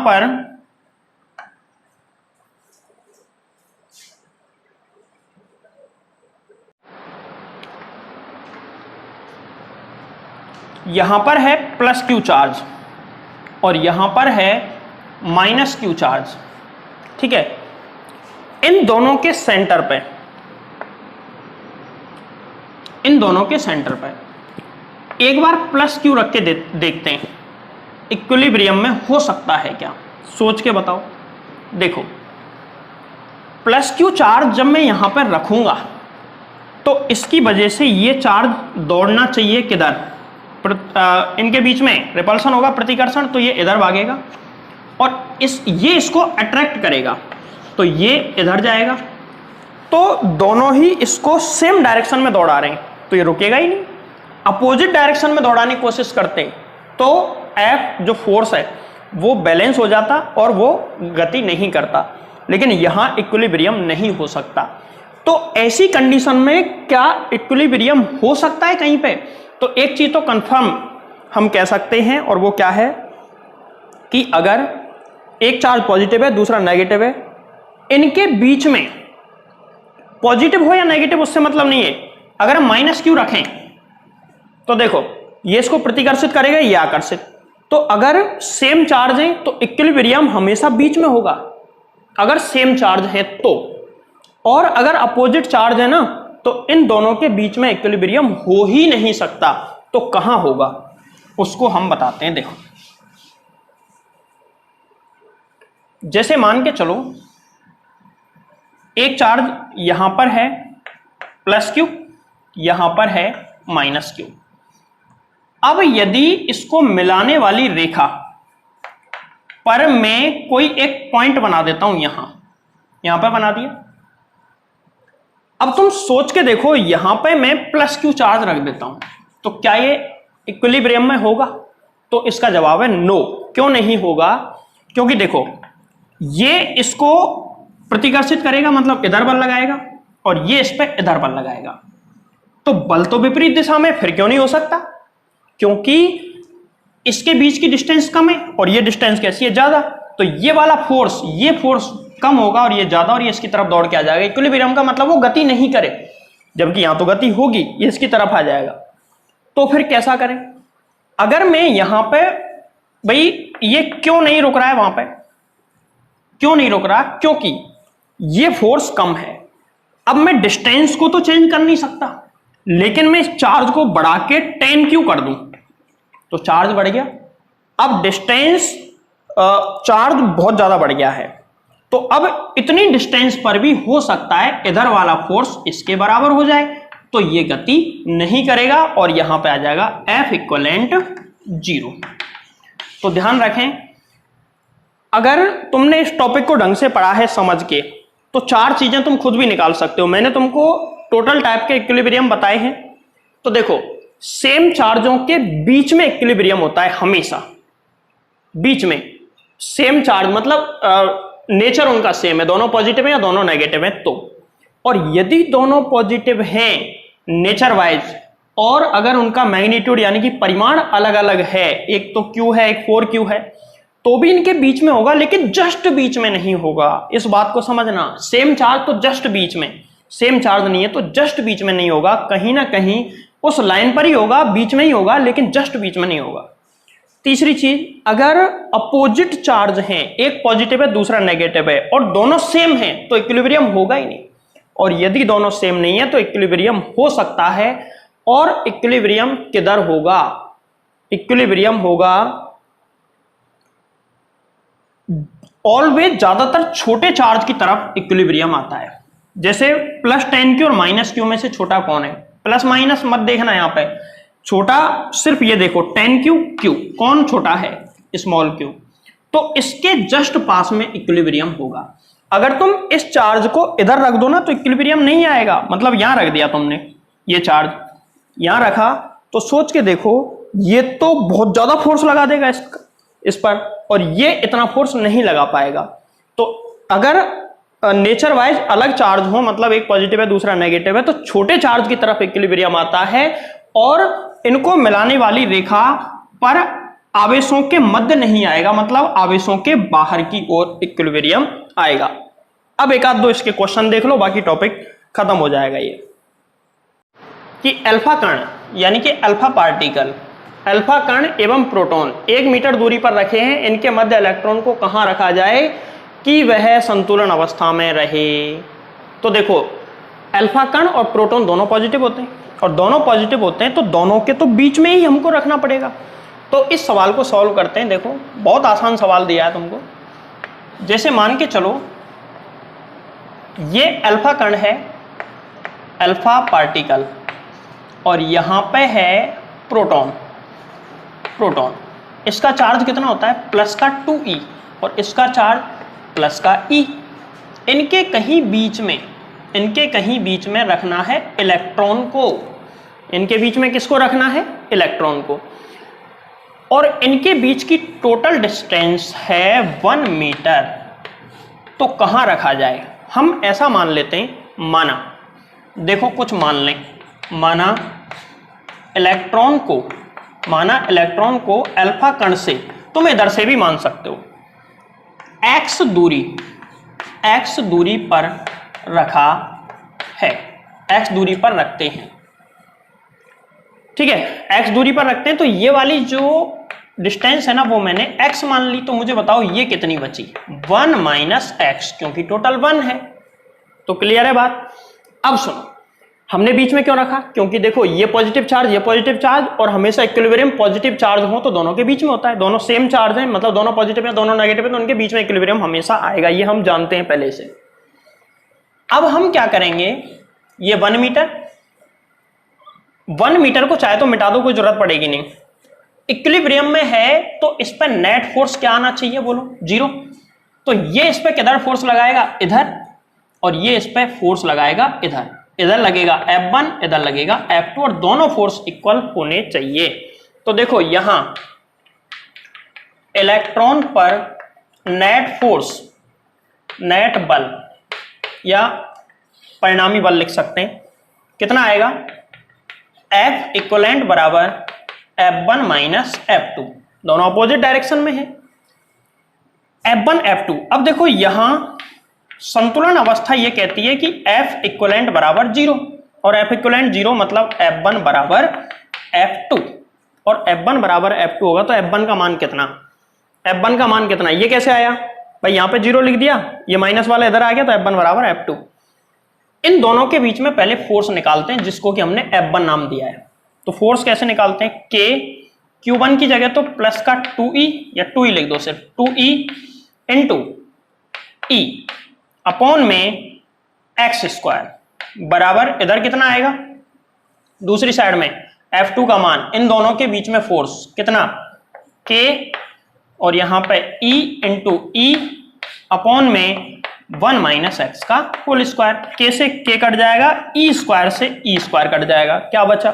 S1: पर है +Q चार्ज और यहां पर है -Q चार्ज। ठीक है, इन दोनों के सेंटर पे, एक बार +Q रख के देखते हैं इक्विलिब्रियम में हो सकता है क्या। सोच के बताओ। देखो, +Q चार्ज जब मैं यहां पर रखूंगा तो इसकी वजह से ये चार्ज दौड़ना चाहिए किधर? इनके बीच में रिपल्सन होगा, प्रतिकर्षण, तो ये इधर भागेगा और ये इसको अट्रैक्ट करेगा, तो ये इधर जाएगा। तो दोनों ही इसको सेम डायरेक्शन में दौड़ा रहे हैं, तो ये रुकेगा ही नहीं। अपोजिट डायरेक्शन में दौड़ाने की कोशिश करते हैं तो F जो फोर्स है वो बैलेंस हो जाता और वो गति नहीं करता। लेकिन यहां इक्विलिब्रियम नहीं हो सकता। तो ऐसी कंडीशन में क्या इक्विलिब्रियम हो सकता है कहीं पे? तो एक चीज तो कंफर्म हम कह सकते हैं, और वो क्या है कि अगर एक चार्ज पॉजिटिव है दूसरा नेगेटिव है, इनके बीच में पॉजिटिव हो या नेगेटिव उससे मतलब नहीं है, अगर हम माइनस क्यू रखें तो देखो ये इसको प्रतिकर्षित करेगा, ये आकर्षित। तो अगर सेम चार्ज है तो इक्विलिब्रियम हमेशा बीच में होगा, अगर सेम चार्ज है तो। और अगर अपोजिट चार्ज है ना तो इन दोनों के बीच में इक्विलिब्रियम हो ही नहीं सकता। तो कहां होगा उसको हम बताते हैं। देखो जैसे मान के चलो एक चार्ज यहां पर है प्लस क्यू, यहां पर है माइनस क्यू। अब यदि इसको मिलाने वाली रेखा पर मैं कोई एक पॉइंट बना देता हूं, यहां पर बना दिया। अब तुम सोच के देखो, यहां पे मैं प्लस क्यू चार्ज रख देता हूं तो क्या ये इक्विलिब्रियम में होगा? तो इसका जवाब है नो। क्यों नहीं होगा? क्योंकि देखो ये इसको प्रतिकर्षित करेगा, मतलब इधर बल लगाएगा, और ये इस पर इधर बल लगाएगा। तो बल तो विपरीत दिशा में, फिर क्यों नहीं हो सकता? क्योंकि इसके बीच की डिस्टेंस कम है और ये डिस्टेंस कैसी है? ज्यादा। तो ये वाला फोर्स, ये फोर्स कम होगा और ये ज्यादा, और ये इसकी तरफ दौड़ के आ जाएगा। इक्विलिब्रियम का मतलब वो गति नहीं करे, जबकि यहां तो गति होगी, ये इसकी तरफ आ जाएगा। तो फिर कैसा करें? अगर मैं यहां पे, भाई ये क्यों नहीं रुक रहा है वहां पे? क्यों नहीं रुक रहा? क्योंकि ये फोर्स कम है। अब मैं डिस्टेंस को तो चेंज कर नहीं सकता, लेकिन मैं इस चार्ज को बढ़ा के 10 क्यू कर दूं तो चार्ज बढ़ गया। अब डिस्टेंस, चार्ज बहुत ज्यादा बढ़ गया है, तो अब इतनी डिस्टेंस पर भी हो सकता है इधर वाला फोर्स इसके बराबर हो जाए, तो ये गति नहीं करेगा और यहां पे आ जाएगा F इक्वलेंट 0। तो ध्यान रखें, अगर तुमने इस टॉपिक को ढंग से पढ़ा है समझ के, तो चार चीजें तुम खुद भी निकाल सकते हो। मैंने तुमको टोटल टाइप के इक्विलिब्रियम बताए हैं। तो देखो सेम चार्जों के बीच में इक्विलिब्रियम होता है हमेशा, बीच में सेम चार्ज, मतलब नेचर उनका सेम है, दोनों पॉजिटिव है या दोनों नेगेटिव है तो। और यदि दोनों पॉजिटिव हैं नेचर वाइज, और अगर उनका मैग्नीट्यूड यानी कि परिमाण अलग अलग है, एक तो Q है एक 4Q है, तो भी इनके बीच में होगा, लेकिन जस्ट बीच में नहीं होगा। इस बात को समझना, सेम चार्ज तो जस्ट बीच में, सेम चार्ज नहीं है तो जस्ट बीच में नहीं होगा, कहीं ना कहीं उस लाइन पर ही होगा, बीच में ही होगा, लेकिन जस्ट बीच में नहीं होगा। तीसरी चीज, अगर अपोजिट चार्ज हैं, एक पॉजिटिव है दूसरा नेगेटिव है, और दोनों सेम हैं तो इक्विलिब्रियम होगा ही नहीं। और यदि दोनों सेम नहीं है तो इक्विलिब्रियम हो सकता है। और इक्विलिब्रियम किधर होगा? इक्विलिब्रियम होगा ऑलवेज ज्यादातर छोटे चार्ज की तरफ इक्विलिब्रियम आता है। जैसे प्लस 10Q और माइनस Q में से छोटा कौन है? प्लस माइनस मत देखना यहां पे, छोटा सिर्फ ये देखो 10Q Q, कौन छोटा है? Small q। तो इसके जस्ट पास में इक्विलिब्रियम होगा। अगर तुम इस चार्ज को इधर रख दो ना तो इक्विलिब्रियम नहीं आएगा। मतलब यहां रख दिया तुमने, ये चार्ज यहां रखा, तो सोच के देखो ये तो बहुत ज्यादा फोर्स लगा देगा इस पर, और ये इतना फोर्स नहीं लगा पाएगा। तो अगर नेचर वाइज अलग चार्ज हो, मतलब एक पॉजिटिव है दूसरा नेगेटिव है, तो छोटे चार्ज की तरफ इक्विलिब्रियम आता है, और इनको मिलाने वाली रेखा पर आवेशों के मध्य नहीं आएगा, मतलब आवेशों के बाहर की ओर इक्विलिब्रियम आएगा। अब एक आध दो इसके क्वेश्चन देख लो, बाकी टॉपिक खत्म हो जाएगा। ये कि अल्फा कण यानी कि अल्फा पार्टिकल, अल्फा कण एवं प्रोटॉन 1 मीटर दूरी पर रखे हैं, इनके मध्य इलेक्ट्रॉन को कहां रखा जाए कि वह संतुलन अवस्था में रहे? तो देखो अल्फा कण और प्रोटॉन दोनों पॉजिटिव होते हैं, और दोनों पॉजिटिव होते हैं तो दोनों के तो बीच में ही हमको रखना पड़ेगा। तो इस सवाल को सॉल्व करते हैं। देखो बहुत आसान सवाल दिया है तुमको। जैसे मान के चलो ये अल्फा कण है, अल्फा पार्टिकल, और यहां पे है प्रोटॉन। प्रोटॉन इसका चार्ज कितना होता है? प्लस का 2e, और इसका चार्ज प्लस का e। इनके कहीं बीच में रखना है इलेक्ट्रॉन को। इनके बीच में किसको रखना है? इलेक्ट्रॉन को। और इनके बीच की टोटल डिस्टेंस है 1 मीटर। तो कहां रखा जाए? हम ऐसा मान लेते हैं, माना देखो कुछ मान लें, माना इलेक्ट्रॉन को अल्फा कण से, तुम इधर से भी मान सकते हो, x दूरी पर रखा है, x दूरी पर रखते हैं, ठीक है, x दूरी पर रखते हैं। तो ये वाली जो डिस्टेंस है ना वो मैंने x मान ली। तो मुझे बताओ ये कितनी बची, 1 माइनस एक्स, क्योंकि टोटल 1 है। तो क्लियर है बात। अब सुनो, हमने बीच में क्यों रखा, क्योंकि देखो ये पॉजिटिव चार्ज और हमेशा इक्विलिब्रियम पॉजिटिव चार्ज हो तो दोनों के बीच में होता है, दोनों सेम चार्ज हैं, मतलब दोनों पॉजिटिव है दोनों नेगेटिव है, तो उनके बीच में इक्विलिब्रियम हमेशा आएगा, ये हम जानते हैं पहले से। अब हम क्या करेंगे, ये 1 मीटर को चाहे तो मिटा दो, कोई जरूरत पड़ेगी नहीं। इक्विलिब्रियम में है तो इस पर नेट फोर्स क्या आना चाहिए, बोलो 0। तो ये इस पर किधर फोर्स लगाएगा, इधर, और ये इस पर फोर्स लगाएगा इधर लगेगा F1, इधर लगेगा F2, और दोनों फोर्स इक्वल होने चाहिए। तो देखो यहां इलेक्ट्रॉन पर नेट फोर्स, नेट बल या परिणामी बल लिख सकते हैं, कितना आएगा, F इक्वलेंट बराबर F1 माइनस F2, दोनों अपोजिट डायरेक्शन में है, F1 F2। अब देखो यहां संतुलन अवस्था ये कहती है कि F इक्वलेंट बराबर 0, और F इक्वलेंट 0 मतलब F1 बराबर F2, और F1 बराबर F2 होगा तो F1 का मान कितना, F1 का मान कितना, ये कैसे आया भाई, यहां पे 0 लिख दिया, ये माइनस वाला इधर आ गया, तो F1 बराबर F2। इन दोनों के बीच में पहले फोर्स निकालते हैं, जिसको कि हमने F1 नाम दिया है। तो फोर्स कैसे निकालते हैं, K Q1 की जगह तो प्लस का 2E या 2E लिख दो, सिर्फ 2E इंटू E अपॉन में एक्स स्क्वायर बराबर, इधर कितना आएगा, दूसरी साइड में F2 का मान, इन दोनों के बीच में फोर्स कितना, K, और यहां पे E इंटू E अपॉन में 1 माइनस एक्स का होल स्क्वायर। K से K कट जाएगा, E स्क्वायर से E स्क्वायर कट जाएगा, क्या बचा,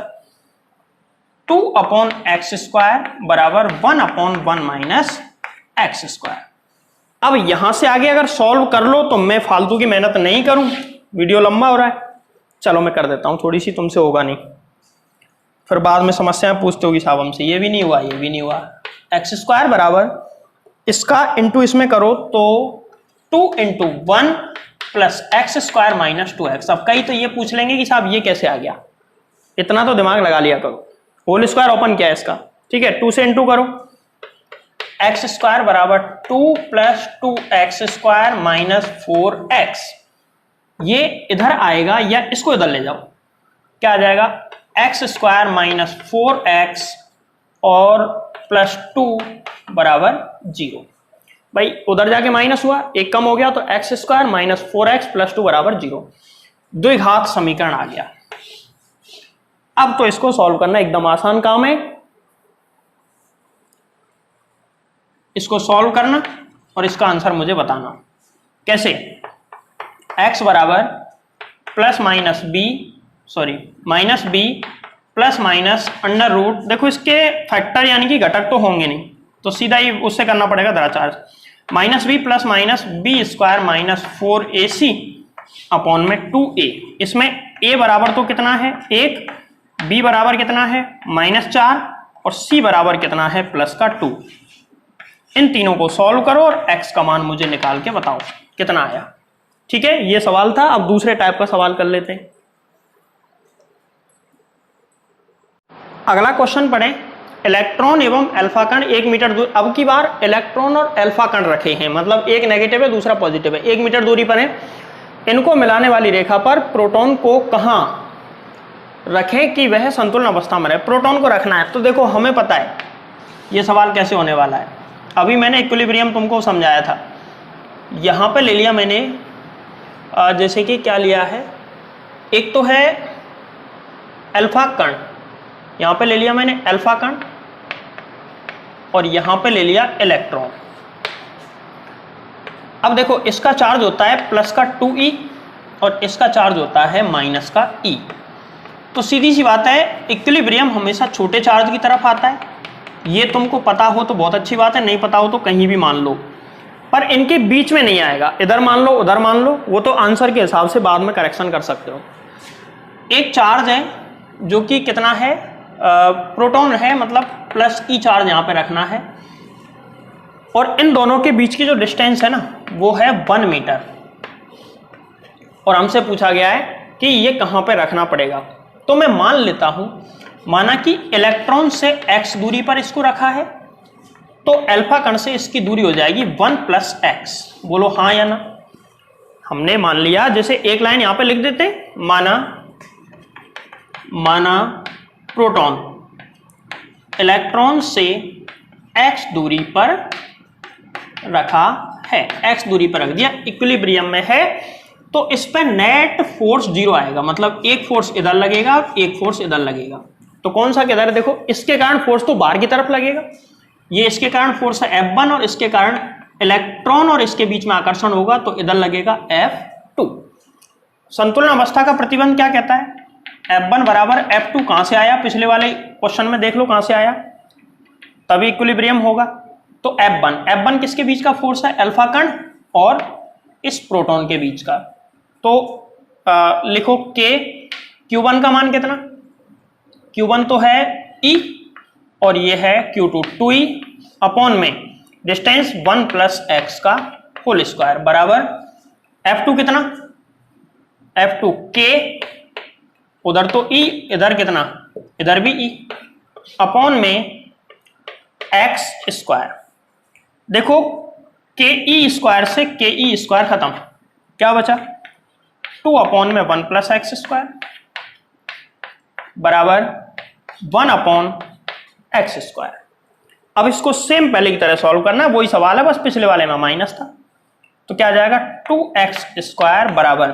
S1: 2 अपॉन एक्स स्क्वायर बराबर 1 अपॉन 1 माइनस एक्स स्क्वायर। अब यहां से आगे अगर सॉल्व कर लो तो मैं फालतू की मेहनत नहीं करूं, वीडियो लंबा हो रहा है, चलो मैं कर देता हूं थोड़ी सी, तुमसे होगा नहीं, फिर बाद में समस्याएं पूछते होगी साहब हमसे, ये भी नहीं हुआ, ये भी नहीं हुआ। एक्स स्क्वायर बराबर इसका इंटू इसमें करो तो 2 into 1 plus x square minus 2x। अब कई तो ये पूछ लेंगे कि साहब ये कैसे आ गया, इतना तो दिमाग लगा लिया करो, होल स्क्वायर ओपन किया है इसका, ठीक है, 2 से इंटू करो, एक्स स्क्वायर बराबर 2 plus 2x square minus 4x, ये इधर आएगा या इसको इधर ले जाओ, क्या आ जाएगा, एक्स स्क्वायर माइनस 4x और प्लस 2 बराबर 0। भाई उधर जाके माइनस हुआ, एक कम हो गया, तो x square minus 4x plus 2 बराबर 0, द्विघात समीकरण आ गया। अब तो इसको सॉल्व करना एकदम आसान काम है, इसको सॉल्व करना और इसका आंसर मुझे बताना कैसे। x बराबर plus minus B, sorry minus B plus minus under root, देखो इसके फैक्टर यानी कि घटक तो होंगे नहीं, तो सीधा ही उससे करना पड़ेगा द्विचार्ज, minus B plus minus B square minus 4ac upon में 2a। इसमें a बराबर तो कितना है 1, b बराबर कितना है -4 और c बराबर कितना है प्लस का 2। इन तीनों को सॉल्व करो और x का मान मुझे निकाल के बताओ कितना आया। ठीक है, ये सवाल था। अब दूसरे टाइप का सवाल कर लेते हैं। अगला क्वेश्चन पढ़ें, इलेक्ट्रॉन एवं अल्फा कण 1 मीटर दूर, अब की बार इलेक्ट्रॉन और अल्फा कण रखे हैं, मतलब एक नेगेटिव है दूसरा पॉजिटिव है, 1 मीटर दूरी पर है। इनको मिलाने वाली रेखा पर प्रोटॉन को कहां रखें कि वह संतुलन अवस्था में रहे। प्रोटॉन को रखना है, तो देखो हमें पता है यह सवाल कैसे होने वाला है। अभी मैंने इक्विलिब्रियम तुमको समझाया था, यहां पे ले लिया मैंने जैसे कि क्या लिया है, एक तो है अल्फा कण, यहां पे ले लिया मैंने अल्फा कण और यहां पे ले लिया इलेक्ट्रॉन। अब देखो इसका चार्ज होता है प्लस का 2e और इसका चार्ज होता है माइनस का e। तो सीधी सी बात है, इक्विलिब्रियम हमेशा छोटे चार्ज की तरफ आता है। ये तुमको पता हो तो बहुत अच्छी बात है, नहीं पता हो तो कहीं भी मान लो, पर इनके बीच में नहीं आएगा। इधर मान लो उधर मान लो, वो तो आंसर के हिसाब से बाद में करेक्शन कर सकते हो। एक चार्ज है जो कि कितना है, प्रोटॉन है, मतलब प्लस ई चार्ज यहाँ पे रखना है, और इन दोनों के बीच की जो डिस्टेंस है ना वो है 1 मीटर, और हमसे पूछा गया है कि ये कहाँ पे रखना पड़ेगा। तो मैं मान लेता हूं, माना कि इलेक्ट्रॉन से x दूरी पर इसको रखा है, तो अल्फा कण से इसकी दूरी हो जाएगी 1 + x। बोलो हाँ या ना। हमने मान लिया, जैसे एक लाइन यहां पे लिख देते, माना प्रोटॉन इलेक्ट्रॉन से x दूरी पर रखा है, x दूरी पर रख दिया, इक्विलिब्रियम में है, तो इस पर नेट फोर्स 0 आएगा, मतलब एक फोर्स इधर लगेगा, एक फोर्स इधर लगेगा। तो कौन सा किधर है, देखो इसके कारण फोर्स तो बाहर की तरफ लगेगा, ये इसके कारण फोर्स है F1, और इसके कारण इलेक्ट्रॉन और इसके बीच में आकर्षण होगा, तो इधर लगेगा F2। संतुलन अवस्था का प्रतिबंध क्या कहता है, F1 बराबर F2 कहां से आया, पिछले वाले क्वेश्चन में देख लो कहां से आया, तभी इक्विलिब्रियम होगा। तो F1 किसके बीच का फोर्स है, अल्फा कण और इस प्रोटॉन के बीच का। तो लिखो K, Q1 का मान कितना, Q1 तो है E और ये है Q2, 2E अपॉन में डिस्टेंस 1 + x का होल स्क्वायर बराबर F2 कितना, F2 K, उधर तो E, इधर कितना, इधर भी E, अपॉन में x स्क्वायर। देखो KE स्क्वायर से KE स्क्वायर खत्म, क्या बचा, 2 अपॉन में 1 + x स्क्वायर बराबर 1 अपॉन x स्क्वायर। अब इसको सेम पहले की तरह सॉल्व करना है, वही सवाल है, बस पिछले वाले में माइनस था। तो क्या आ जाएगा, 2x स्क्वायर बराबर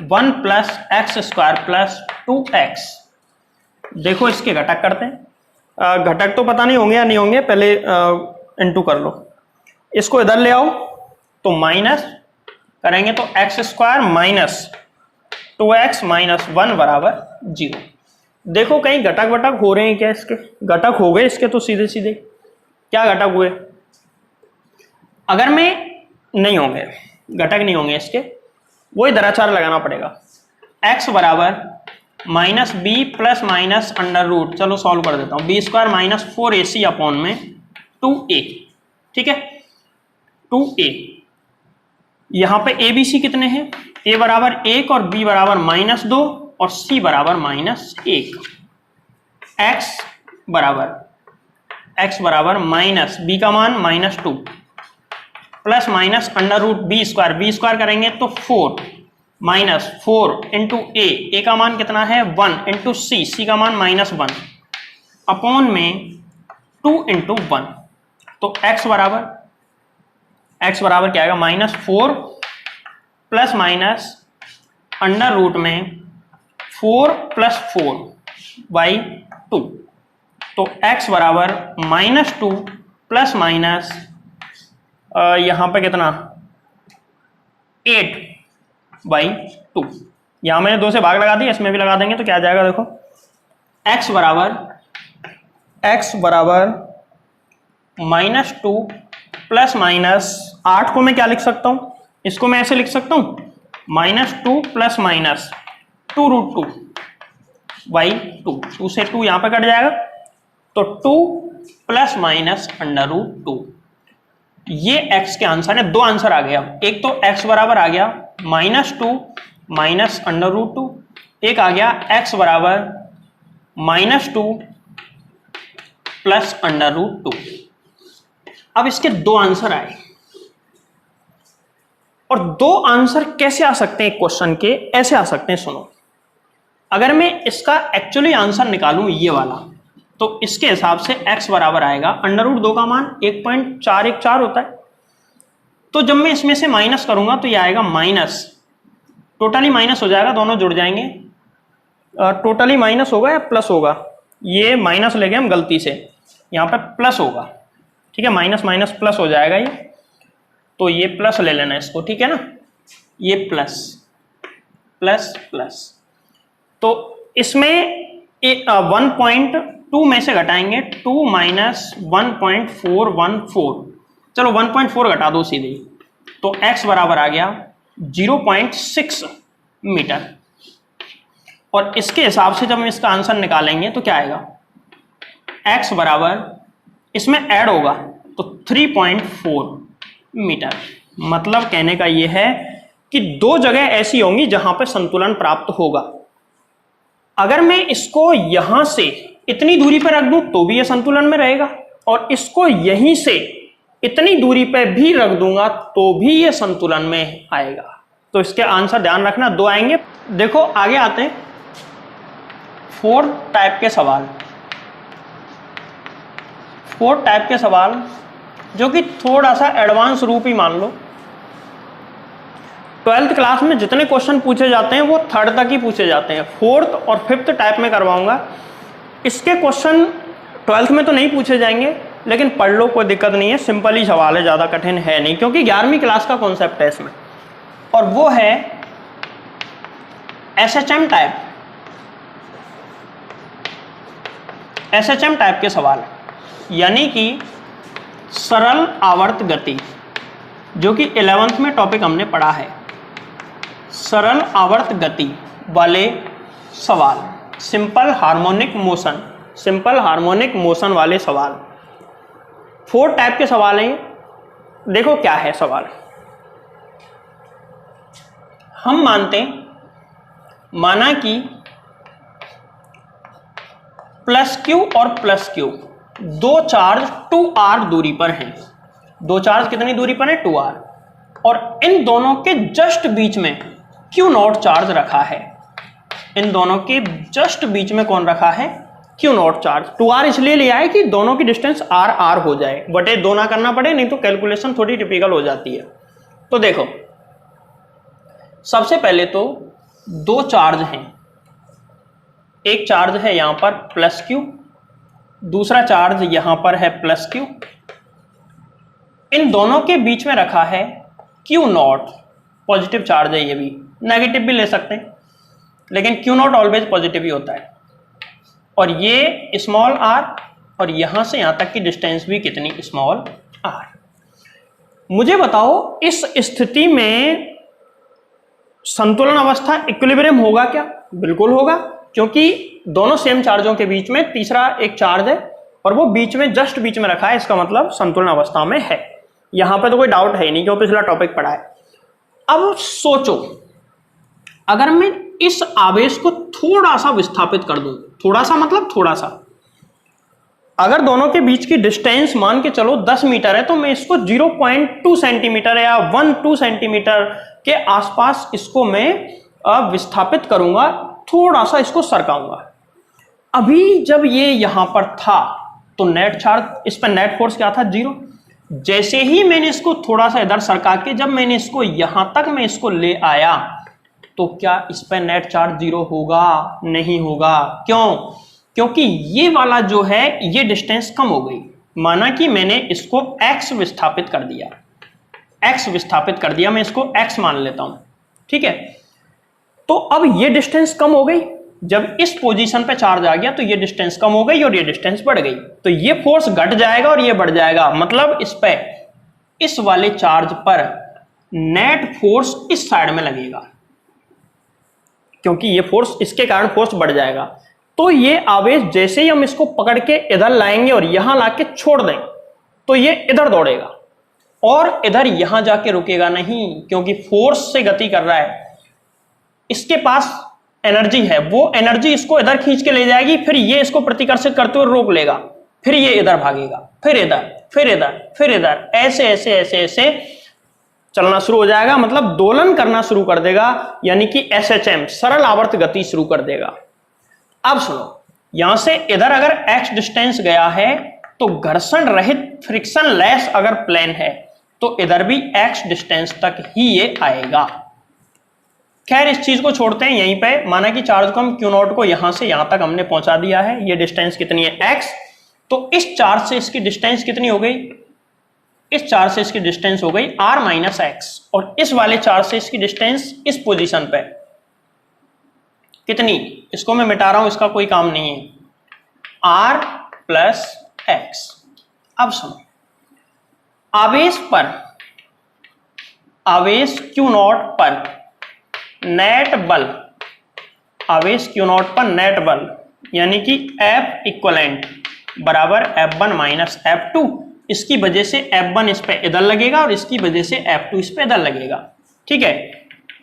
S1: 1 + x स्क्वायर + 2x। देखो इसके घटक करते हैं, घटक तो पता नहीं होंगे या नहीं होंगे, पहले इनटू कर लो, इसको इधर ले आओ तो माइनस करेंगे तो x square minus 2x minus 1 बराबर 0। देखो कहीं घटक वटक हो रहे हैं क्या, इसके घटक हो गए इसके, तो सीधे सीधे क्या घटक हुए, अगर मैं नहीं होंगे घटक नहीं होंगे इसके, वही दराचार लगाना पड़ेगा। x बराबर minus b plus minus under root, चलो सॉल्व कर देता हूँ, b square minus 4ac upon में 2a, ठीक है 2a। यहां पे a b c कितने हैं, a बराबर 1 और b बराबर -2 और c बराबर -1। x बराबर माइनस b का मान -2 plus minus under root b square करेंगे तो 4 माइनस 4 इंटू a का मान कितना है 1 इंटू c का मान -1 अपॉन में 2 इंटू 1। तो x बराबर क्या आएगा, -4 प्लस माइनस अंडर रूट में 4 + 4/2। तो x बराबर -2 प्लस माइनस यहां पे कितना 8/2। यहां मैंने 2 से भाग लगा दिया, इसमें भी लगा देंगे तो क्या आ जाएगा, देखो x बराबर -2 प्लस माइनस 8 को मैं क्या लिख सकता हूं, इसको मैं ऐसे लिख सकता हूं -2 प्लस माइनस 2√2/2। 2 से 2 यहां पे कट जाएगा तो 2 प्लस माइनस अंडर रूट 2। ये x के आंसर है, 2 आंसर आ गया। एक तो x बराबर आ गया -2 माइनस अंडर रूट 2, एक आ गया x बराबर -2 प्लस अंडर रूट 2। अब इसके 2 आंसर आए, और 2 आंसर कैसे आ सकते हैं क्वेश्चन के, ऐसे आ सकते हैं, सुनो। अगर मैं इसका एक्चुअली आंसर निकालूं ये वाला, तो इसके हिसाब से x बराबर आएगा √2 का मान 1.414 होता है। तो जब मैं इसमें से माइनस करूंगा तो ये आएगा माइनस, टोटली माइनस हो जाएगा, दोनों जुड़ जाएंगे, टोटली माइनस होगा या प्लस होगा, ये माइनस ले गए हम गलती से, यहाँ पे प्लस होगा, ठीक है, माइनस माइनस प्लस हो जाएगा ये, तो ये प्लस ले लेना इसको, ठीक है ना, ये प्लस प्लस प्लस। तो इसमें 1.2 में से घटाएंगे 2 माइनस 1.414, चलो 1.4 घटा दो सीधे, तो x बराबर आ गया 0.6 मीटर। और इसके हिसाब से जब हम इसका आंसर निकालेंगे तो क्या आएगा, x बराबर इसमें ऐड होगा तो 3.4 मीटर। मतलब कहने का ये है कि दो जगह ऐसी होंगी जहां पर संतुलन प्राप्त होगा। अगर मैं इसको यहां से इतनी दूरी पर रख दूं तो भी ये संतुलन में रहेगा, और इसको यहीं से इतनी दूरी पर भी रख दूंगा तो भी ये संतुलन में आएगा। तो इसके आंसर ध्यान रखना, दो आएंगे। देखो आगे आते हैं 4 टाइप के सवाल। 4 टाइप के सवाल जो कि थोड़ा सा एडवांस रूप ही मान लो। 12th क्लास में जितने क्वेश्चन पूछे जाते हैं वो 3rd तक ही पूछे जाते हैं। 4th और 5th टाइप में करवाऊंगा। इसके क्वेश्चन 12th में तो नहीं पूछे जाएंगे, लेकिन पढ़ लो, कोई दिक्कत नहीं है, सिंपल ही सवाल है, ज़्यादा कठिन है नहीं, क्योंकि 11वीं क्लास का कॉन्सेप्ट है इसमें, और वो है SHM टाइप। SHM टाइप के सवाल, यानी कि सरल आवर्त गति, जो कि 11th में टॉपिक हमने पढ़ा है। सरल आवर्त गति वाले सवाल, simple harmonic motion, simple harmonic motion वाले सवाल 4 टाइप के सवाल हैं। देखो क्या है सवाल। हम माना कि +q और +q दो चार्ज 2r दूरी पर हैं। दो चार्ज कितनी दूरी पर है, 2r, और इन दोनों के जस्ट बीच में q0 चार्ज रखा है। इन दोनों के जस्ट बीच में कौन रखा है, q0 चार्ज। 2r इसलिए लिया है कि दोनों की डिस्टेंस r हो जाए, बटे 2 ना करना पड़े, नहीं तो कैलकुलेशन थोड़ी टिपिकल हो जाती है। तो देखो सबसे पहले तो दो चार्ज हैं। एक चार्ज है यहां पर +q, दूसरा चार्ज यहां पर है +q। इन दोनों के बीच में रखा है q0, पॉजिटिव चार्ज है, ये भी नेगेटिव भी ले सकते हैं, लेकिन q0 ऑलवेज पॉजिटिव ही होता है। और ये स्मॉल r, और यहां से यहां तक की डिस्टेंस भी कितनी, स्मॉल r। मुझे बताओ इस स्थिति में संतुलन अवस्था इक्विलिब्रियम होगा क्या? बिल्कुल होगा, क्योंकि दोनों सेम चार्जों के बीच में तीसरा एक चार्ज है और वो बीच में, जस्ट बीच में रखा है, इसका मतलब संतुलन अवस्था में है। यहां पे तो कोई डाउट है ही नहीं, क्योंकि पिछला टॉपिक पढ़ा है। अब सोचो, अगर मैं इस आवेश को थोड़ा सा विस्थापित कर दूं, थोड़ा सा मतलब थोड़ा सा, अगर दोनों के बीच की डिस्टेंस मान के चलो 10 मीटर है, तो मैं इसको 0.2 सेंटीमीटर या 1-2 सेंटीमीटर के आसपास इसको मैं विस्थापित करूंगा, थोड़ा सा इसको सरकाऊंगा। अभी जब ये यहां पर था तो नेट चार्ज, इस पर नेट फोर्स क्या था, 0। जैसे ही मैंने इसको थोड़ा सा इधर सरका के, जब मैंने इसको यहां तक मैं इसको ले आया, तो क्या इस पर नेट चार्ज 0 होगा? नहीं होगा। क्यों? क्योंकि ये वाला जो है ये डिस्टेंस कम हो गई। माना कि मैंने इसको x विस्थापित कर दिया, x विस्थापित कर दिया, मैं इसको x मान लेता हूं, ठीक है। तो अब ये डिस्टेंस कम हो गई, जब इस पोजीशन पे चार्ज आ गया तो ये डिस्टेंस कम हो गई और ये डिस्टेंस बढ़ गई, तो ये फोर्स घट जाएगा और ये बढ़ जाएगा। मतलब इस पे, इस वाले चार्ज पर नेट फोर्स इस साइड में लगेगा, क्योंकि ये फोर्स, इसके कारण फोर्स बढ़ जाएगा। तो ये आवेश जैसे ही हम इसको पकड़ के इधर लाएंगे और यहां लाके छोड़ दें, तो ये इधर दौड़ेगा और इधर यहां जाके रुकेगा नहीं, क्योंकि फोर्स से गति कर रहा है, इसके पास एनर्जी है, वो एनर्जी इसको इधर खींच के ले जाएगी, फिर ये इसको प्रतिकर्षित करते हुए रोक लेगा, फिर ये इधर भागेगा, फिर इधर, फिर इधर, फिर इधर, ऐसे ऐसे ऐसे ऐसे चलना शुरू हो जाएगा, मतलब दोलन करना शुरू कर देगा, यानी कि SHM, सरल आवर्त गति शुरू कर देगा। अब सुनो, यहां से इधर अगर x डिस्टेंस गया है, तो घर्षण रहित, फ्रिक्शन लेस अगर प्लेन है, तो इधर भी x डिस्टेंस तक ही ये आएगा। खैर इस चीज को छोड़ते हैं यहीं पे। माना कि चार्ज को हम Q0 को यहां से यहां तक हमने पहुंचा दिया है, ये डिस्टेंस कितनी है, x। तो इस चार्ज से इसकी डिस्टेंस कितनी हो गई, इस चार्ज से इसकी डिस्टेंस हो गई r - x, और इस वाले चार्ज से इसकी डिस्टेंस इस पोजीशन पे कितनी, इसको मैं मिटा रहा हूं, इसका कोई काम नहीं है, r + x। अब सुनो, आवेश Q0 पर नेट बल आवेश क्यू नॉट पर नेट बल, यानी कि F इक्वलेंट बराबर F1 माइनस F2। इसकी वजह से F1 इस पे इधर लगेगा और इसकी वजह से F2 इस पे इधर लगेगा। ठीक है,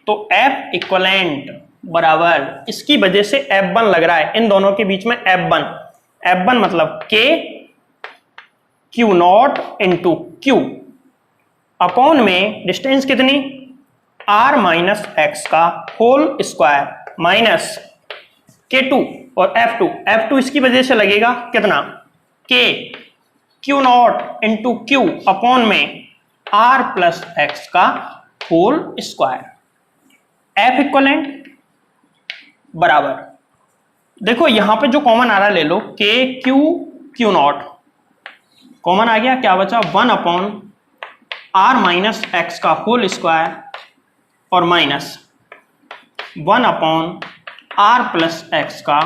S1: तो F इक्वलेंट बराबर इसकी वजह से F1 लग रहा है, इन दोनों के बीच में F1 मतलब K Q not into Q upon में डिस्टेंस कितनी R माइनस एक्स का होल स्क्वायर माइनस K2 और F2 इसकी वजह से लगेगा कितना K Q not into Q upon में R प्लस एक्स का होल स्क्वायर। F इक्वलेंट बराबर, देखो यहां पे जो कॉमन आ रहा है ले लो, K क्यू नॉट कॉमन आ गया, क्या बचा 1 अपॉन R माइनस एक्स का होल स्क्वायर और minus 1 upon R plus x का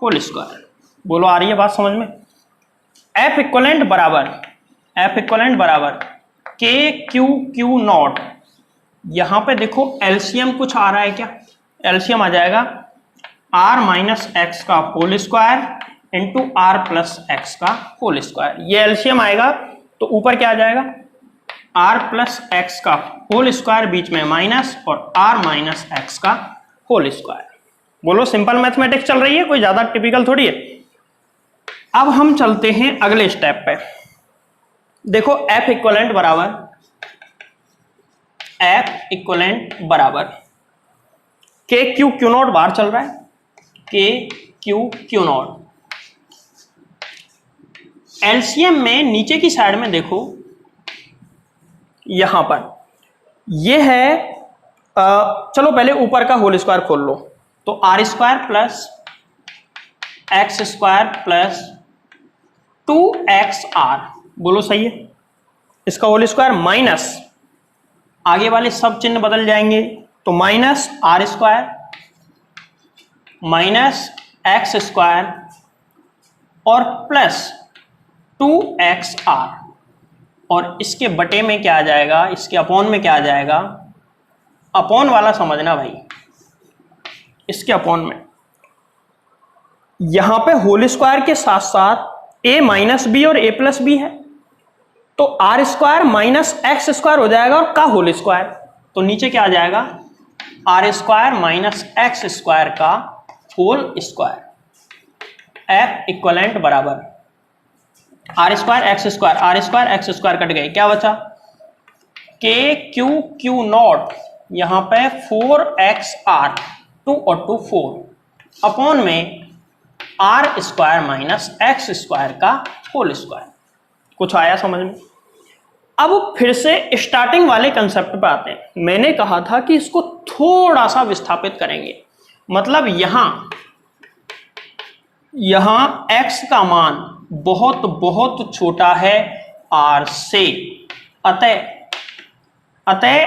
S1: होल स्क्वायर। बोलो आ रही है बात समझ में? F इक्वलेंट बराबर K क्यू नॉट, यहां पे देखो एलसीएम कुछ आ रहा है क्या? एलसीएम आ जाएगा R माइनस एक्स का whole square into R plus x का होल स्क्वायर। ये एलसीएम आएगा तो ऊपर क्या आ जाएगा R प्लस एक्स का होल स्क्वायर, बीच में माइनस और R माइनस एक्स का होल स्क्वायर। बोलो सिंपल मैथमेटिक्स चल रही है, कोई ज्यादा टिपिकल थोड़ी है। अब हम चलते हैं अगले स्टेप पे। देखो F इक्वलेंट बराबर K क्यू नॉट बाहर चल रहा है, K क्यू नॉट। एलसीएम में नीचे की साइड में देखो, यहां पर ये है चलो पहले ऊपर का होल स्क्वायर खोल लो, तो R square plus x square plus 2XR, बोलो सही है, इसका होल स्क्वायर माइनस आगे वाले सब चिन्ह बदल जाएंगे, तो minus R square minus x square और प्लस 2XR, और इसके बटे में क्या आ जाएगा, इसके अपॉन में क्या आ जाएगा, अपॉन वाला समझना भाई, इसके अपॉन में यहां पे होल स्क्वायर के साथ साथ a माइनस बी और a प्लस बी है, तो R square minus x square हो जाएगा और का होल स्क्वायर, तो नीचे क्या आ जाएगा R square minus x square का होल स्क्वायर। F इक्वलेंट बराबर R square x square cut गए, क्या बचा K क्यू नॉट, यहां पे 4XR, 2 और 2 4 अपॉन में R square minus x square का होल स्क्वायर। कुछ आया समझ में? अब फिर से स्टार्टिंग वाले कंसेप्ट पे आते हैं। मैंने कहा था कि इसको थोड़ा सा विस्थापित करेंगे, मतलब यहां x का मान बहुत बहुत छोटा है R से, अतः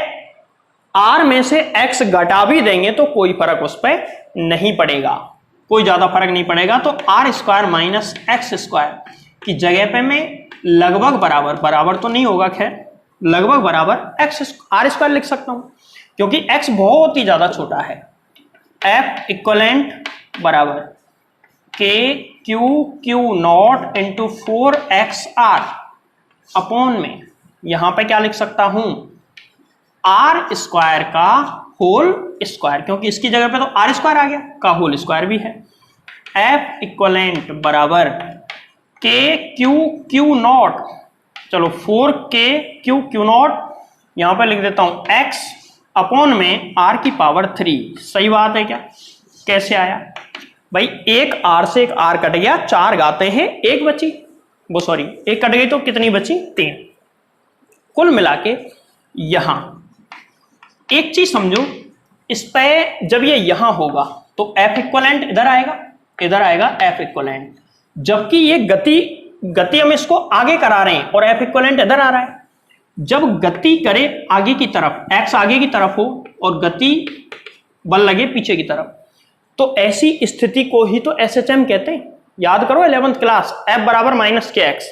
S1: R में से x घटा भी देंगे तो कोई फर्क उस पर नहीं पड़ेगा, कोई ज्यादा फर्क नहीं पड़ेगा। तो R square minus x square की जगह पे मैं लगभग बराबर तो नहीं होगा, खैर लगभग बराबर R स्क्वायर लिख सकता हूं, क्योंकि x बहुत ही ज्यादा छोटा है। F इक्वलेंट बराबर K Q not into 4XR upon में यहां पे क्या लिख सकता हूं R स्क्वायर का होल स्क्वायर, क्योंकि इसकी जगह पे तो R स्क्वायर आ गया, का होल स्क्वायर भी है। F इक्वलेंट बराबर K क्यू नॉट, चलो 4K क्यू नॉट यहां पे लिख देता हूं X अपॉन में R की पावर 3। सही बात है क्या? कैसे आया भाई, एक R से एक R कट गया, 4 गाते हैं, एक बची, वो सॉरी एक कट गई तो कितनी बची 3। कुल मिला के यहां एक चीज समझो, इस पे जब ये यहां होगा तो F इक्वलेंट इधर आएगा F इक्वलेंट, जबकि ये गति हम इसको आगे करा रहे हैं और F इक्वलेंट इधर आ रहा है। जब गति करे आगे की तरफ, x आगे की तरफ हो और गति बल लगे पीछे की तरफ, तो ऐसी स्थिति को ही तो SHM कहते हैं। याद करो 11th क्लास, F बराबर माइनस KX,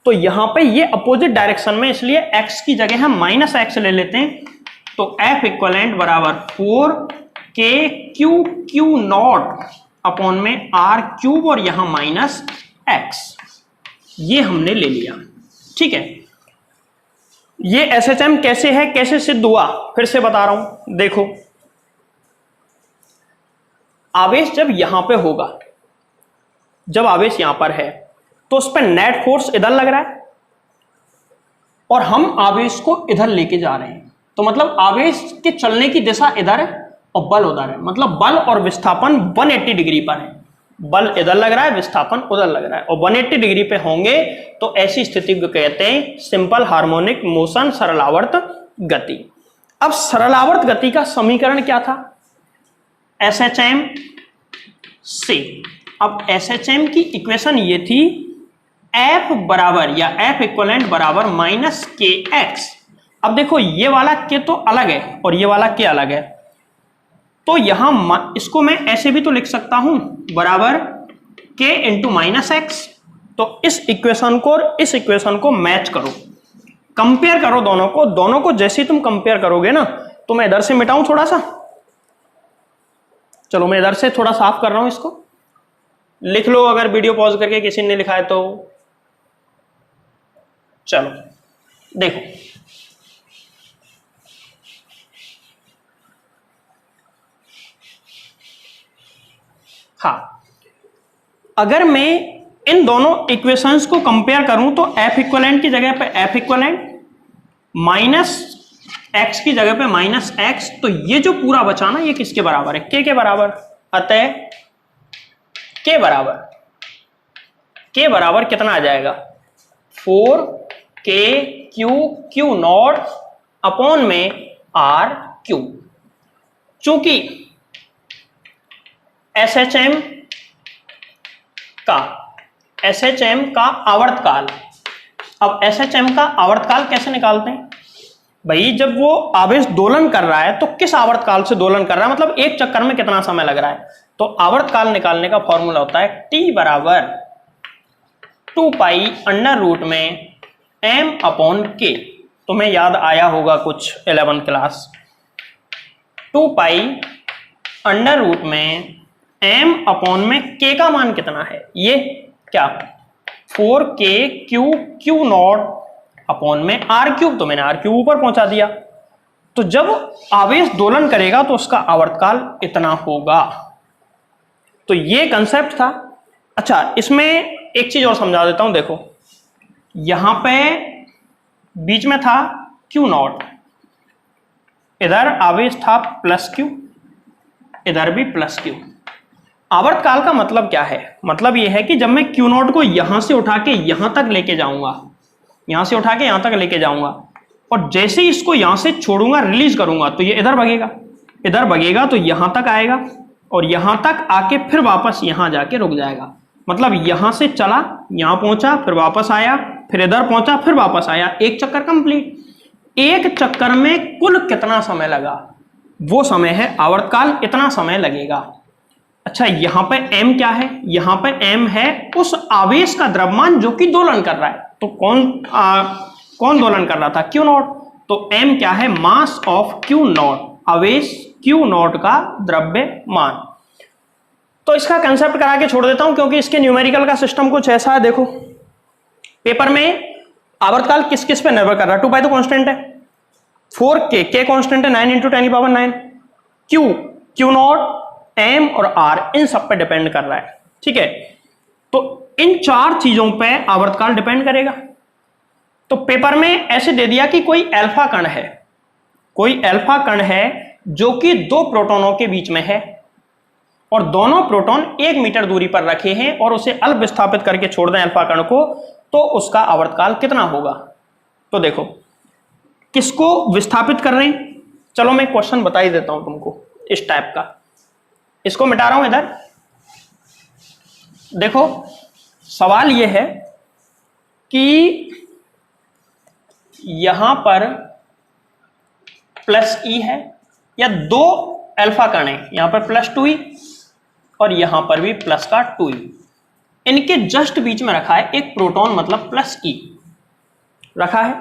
S1: तो यहां पे ये अपोजिट डायरेक्शन में, इसलिए x की जगह हम माइनस एक्स ले लेते हैं, तो F इक्वलेंट बराबर 4 के क्यू क्यू नॉट अपॉन में आर क्यूब और यहां माइनस एक्स, ये हमने ले लिया। ठीक है, ये एसएचएम कैसे है, कैसे सिद्ध हुआ, फिर से बता रहा हूं। देखो, आवेश जब यहां पे होगा, जब आवेश यहां पर है तो उस पर नेट फोर्स इधर लग रहा है और हम आवेश को इधर लेके जा रहे हैं, तो मतलब आवेश के चलने की दिशा इधर है और बल उधर है, मतलब बल और विस्थापन 180 डिग्री पर है। बल इधर लग रहा है, विस्थापन उधर लग रहा है, और 180 डिग्री पे होंगे तो ऐसी स्थिति को कहते हैं सिंपल हार्मोनिक मोशन, सरलावर्त गति। अब सरलावर्त गति का समीकरण क्या था, एसएचएम से। अब एसएचएम की इक्वेशन ये थी एफ बराबर या एफ इक्वलेंट बराबर माइनस के एक्स। अब देखो, ये वाला के तो अलग है और ये वाला के अलग है, तो यहां इसको मैं ऐसे भी तो लिख सकता हूं, बराबर के इंटू माइनस एक्स। तो इस इक्वेशन को और इस इक्वेशन को मैच करो, कंपेयर करो दोनों को जैसे ही तुम कंपेयर करोगे ना, तो मैं इधर से मिटाऊं थोड़ा सा, चलो मैं इधर से थोड़ा साफ कर रहा हूं, इसको लिख लो अगर वीडियो पॉज करके किसी ने लिखा है तो। चलो देखो, हाँ, अगर मैं इन दोनों इक्वेशंस को कंपेयर करूं तो एफ इक्वलेंट की जगह पे एफ इक्वलेंट, माइनस एक्स की जगह पे माइनस एक्स, तो ये जो पूरा बचा ना, ये किसके बराबर है, के बराबर। अतः के बराबर कितना आ जाएगा, 4 के क्यू क्यू नॉट अपॉन में आर क्यू। चूंकि एसएचएम का आवर्तकाल, अब एसएचएम का आवर्तकाल कैसे निकालते हैं भाई, जब वो आवेश दोलन कर रहा है तो किस आवर्तकाल से दोलन कर रहा है, मतलब एक चक्कर में कितना समय लग रहा है। तो आवर्तकाल निकालने का फॉर्मूला होता है टी बराबर 2 पाई अंडर रूट में m अपॉन के। तुम्हें याद आया होगा कुछ 11th class, 2 pi under root में m अपॉन में k का मान कितना है, ये क्या 4k Q Q naught upon में आर क्यूब, तो मैंने आर क्यूब ऊपर पहुंचा दिया। तो जब आवेश दोलन करेगा तो उसका आवर्तकाल इतना होगा। तो ये कंसेप्ट था। अच्छा, इसमें एक चीज और समझा देता हूं, देखो यहां पे बीच में था क्यू नॉट, इधर आवेश था प्लस क्यू, इधर भी प्लस क्यू। आवर्तकाल का मतलब क्या है, मतलब यह है कि जब मैं क्यू नॉट को यहां से उठा के यहां तक लेके जाऊंगा, यहां से उठा के यहां तक लेके जाऊंगा, और जैसे ही इसको यहां से छोड़ूंगा, रिलीज करूंगा, तो ये इधर भगेगा तो यहां तक आएगा और यहां तक आके फिर वापस यहां जाके रुक जाएगा। मतलब यहां से चला, यहां पहुंचा, फिर वापस आया, फिर इधर पहुंचा, फिर वापस आया, एक चक्कर कंप्लीट। एक चक्कर में कुल कितना समय लगा, वो समय है आवर्तकाल, इतना समय लगेगा। अच्छा, यहां पे m क्या है, यहां पे m है उस आवेश का द्रव्यमान जो कि दोलन कर रहा है। तो कौन दोलन कर रहा था, क्यू नॉट। तो m क्या है, मास ऑफ क्यू नॉट, आवेश क्यू नॉट का द्रव्यमान। तो इसका कंसेप्ट करा के छोड़ देता हूं, क्योंकि इसके न्यूमेरिकल का सिस्टम कुछ ऐसा है। देखो पेपर में आवर्तकाल किस किस पे निर्भर कर रहा है, 2 पाई तो कांस्टेंट है, 4k के कांस्टेंट है, 9 × 10⁹, क्यू नॉट, m और r, इन सब पे डिपेंड कर रहा है। ठीक है, तो इन 4 चीजों पे आवर्तकाल डिपेंड करेगा। तो पेपर में ऐसे दे दिया कि कोई अल्फा कण है जो कि 2 प्रोटॉनों के बीच में है और दोनों प्रोटॉन 1 मीटर दूरी पर रखे हैं और उसे अल्प विस्थापित करके छोड़ दें अल्फा कण को, तो उसका आवर्तकाल कितना होगा। तो देखो किसको विस्थापित कर रहे हैं, चलो मैं क्वेश्चन बता ही देता हूं तुमको इस टाइप का। इसको मिटा रहा हूं इधर। देखो सवाल यह है कि यहां पर प्लस ई है या 2 अल्फा कण है, यहां पर +2e और यहां पर भी प्लस का 2e, इनके जस्ट बीच में रखा है एक प्रोटॉन, मतलब +e रखा है।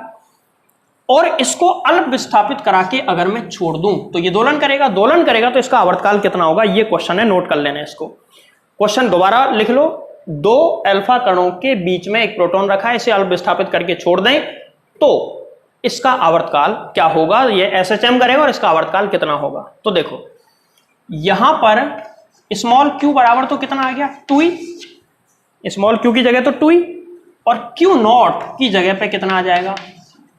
S1: और इसको अल्प विस्थापित करा के अगर मैं छोड़ दूं तो ये दोलन करेगा, दोलन करेगा तो इसका आवर्तकाल कितना होगा, ये क्वेश्चन है, नोट कर लेना इसको। क्वेश्चन दोबारा लिख लो, दो अल्फा कणों के बीच में एक प्रोटॉन रखा है, इसे अल्प विस्थापित करके छोड़ दें तो इसका आवर्तकाल क्या होगा, ये SHM करेगा और इसका आवर्तकाल कितना होगा। तो देखो यहां पर स्मॉल q बराबर तो कितना आ गया 2e, स्मॉल q की जगह तो 2e, और Q0 की जगह पे कितना आ जाएगा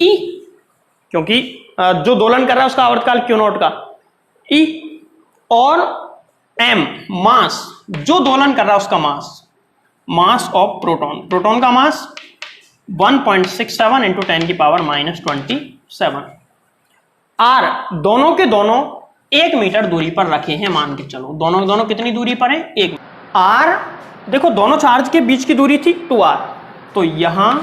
S1: e, क्योंकि जो दोलन कर रहा है उसका आवर्तकाल Q0 का e, और m मास, जो दोलन कर रहा है उसका मास ऑफ प्रोटॉन, प्रोटॉन का मास 1.67 इंटू 10 की पावर -27। आर दोनों के दोनों 1 मीटर दूरी पर रखे हैं, मान के चलो दोनों कितनी दूरी पर है 1। आर देखो दोनों चार्ज के बीच की दूरी थी 2r, तो यहां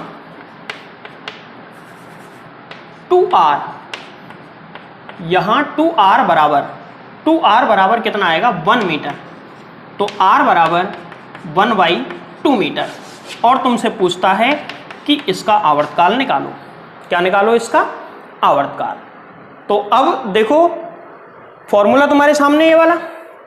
S1: 2r, यहां 2r बराबर कितना आएगा 1 मीटर, तो r बराबर 1/2 मीटर। और तुमसे पूछता है कि इसका आवर्तकाल निकालो, क्या निकालो इसका आवर्तकाल। तो अब देखो फॉर्मूला तुम्हारे सामने ये वाला,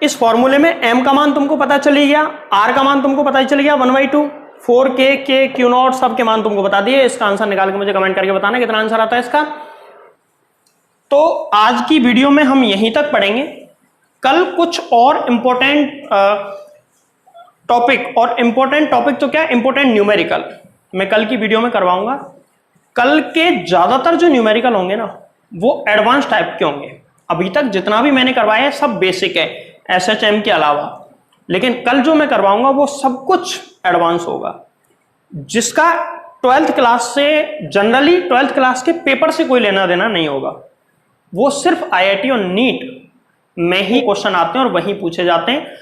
S1: इस फॉर्मूले में m का मान तुमको पता चली गया, r का मान तुमको पता चल गया 1/2, 4k k Q0 सब के मान तुमको बता दिए। इसका आंसर निकाल के मुझे कमेंट करके बताना कितना आंसर आता है इसका। तो आज की वीडियो में हम यहीं तक पढ़ेंगे, कल कुछ और इंपॉर्टेंट टॉपिक, और इंपॉर्टेंट टॉपिक तो क्या, इंपॉर्टेंट न्यूमेरिकल मैं कल की वीडियो में करवाऊंगा। कल के ज्यादातर जो न्यूमेरिकल होंगे ना वो एडवांस टाइप के होंगे, अभी तक जितना भी मैंने करवाया है सब बेसिक है SHM के अलावा, लेकिन कल जो मैं करवाऊंगा वो सब कुछ एडवांस होगा, जिसका 12th क्लास से, जनरली 12th क्लास के पेपर से कोई लेना देना नहीं होगा, वो सिर्फ IIT और नीट में ही क्वेश्चन आते हैं और वहीं पूछे जाते हैं।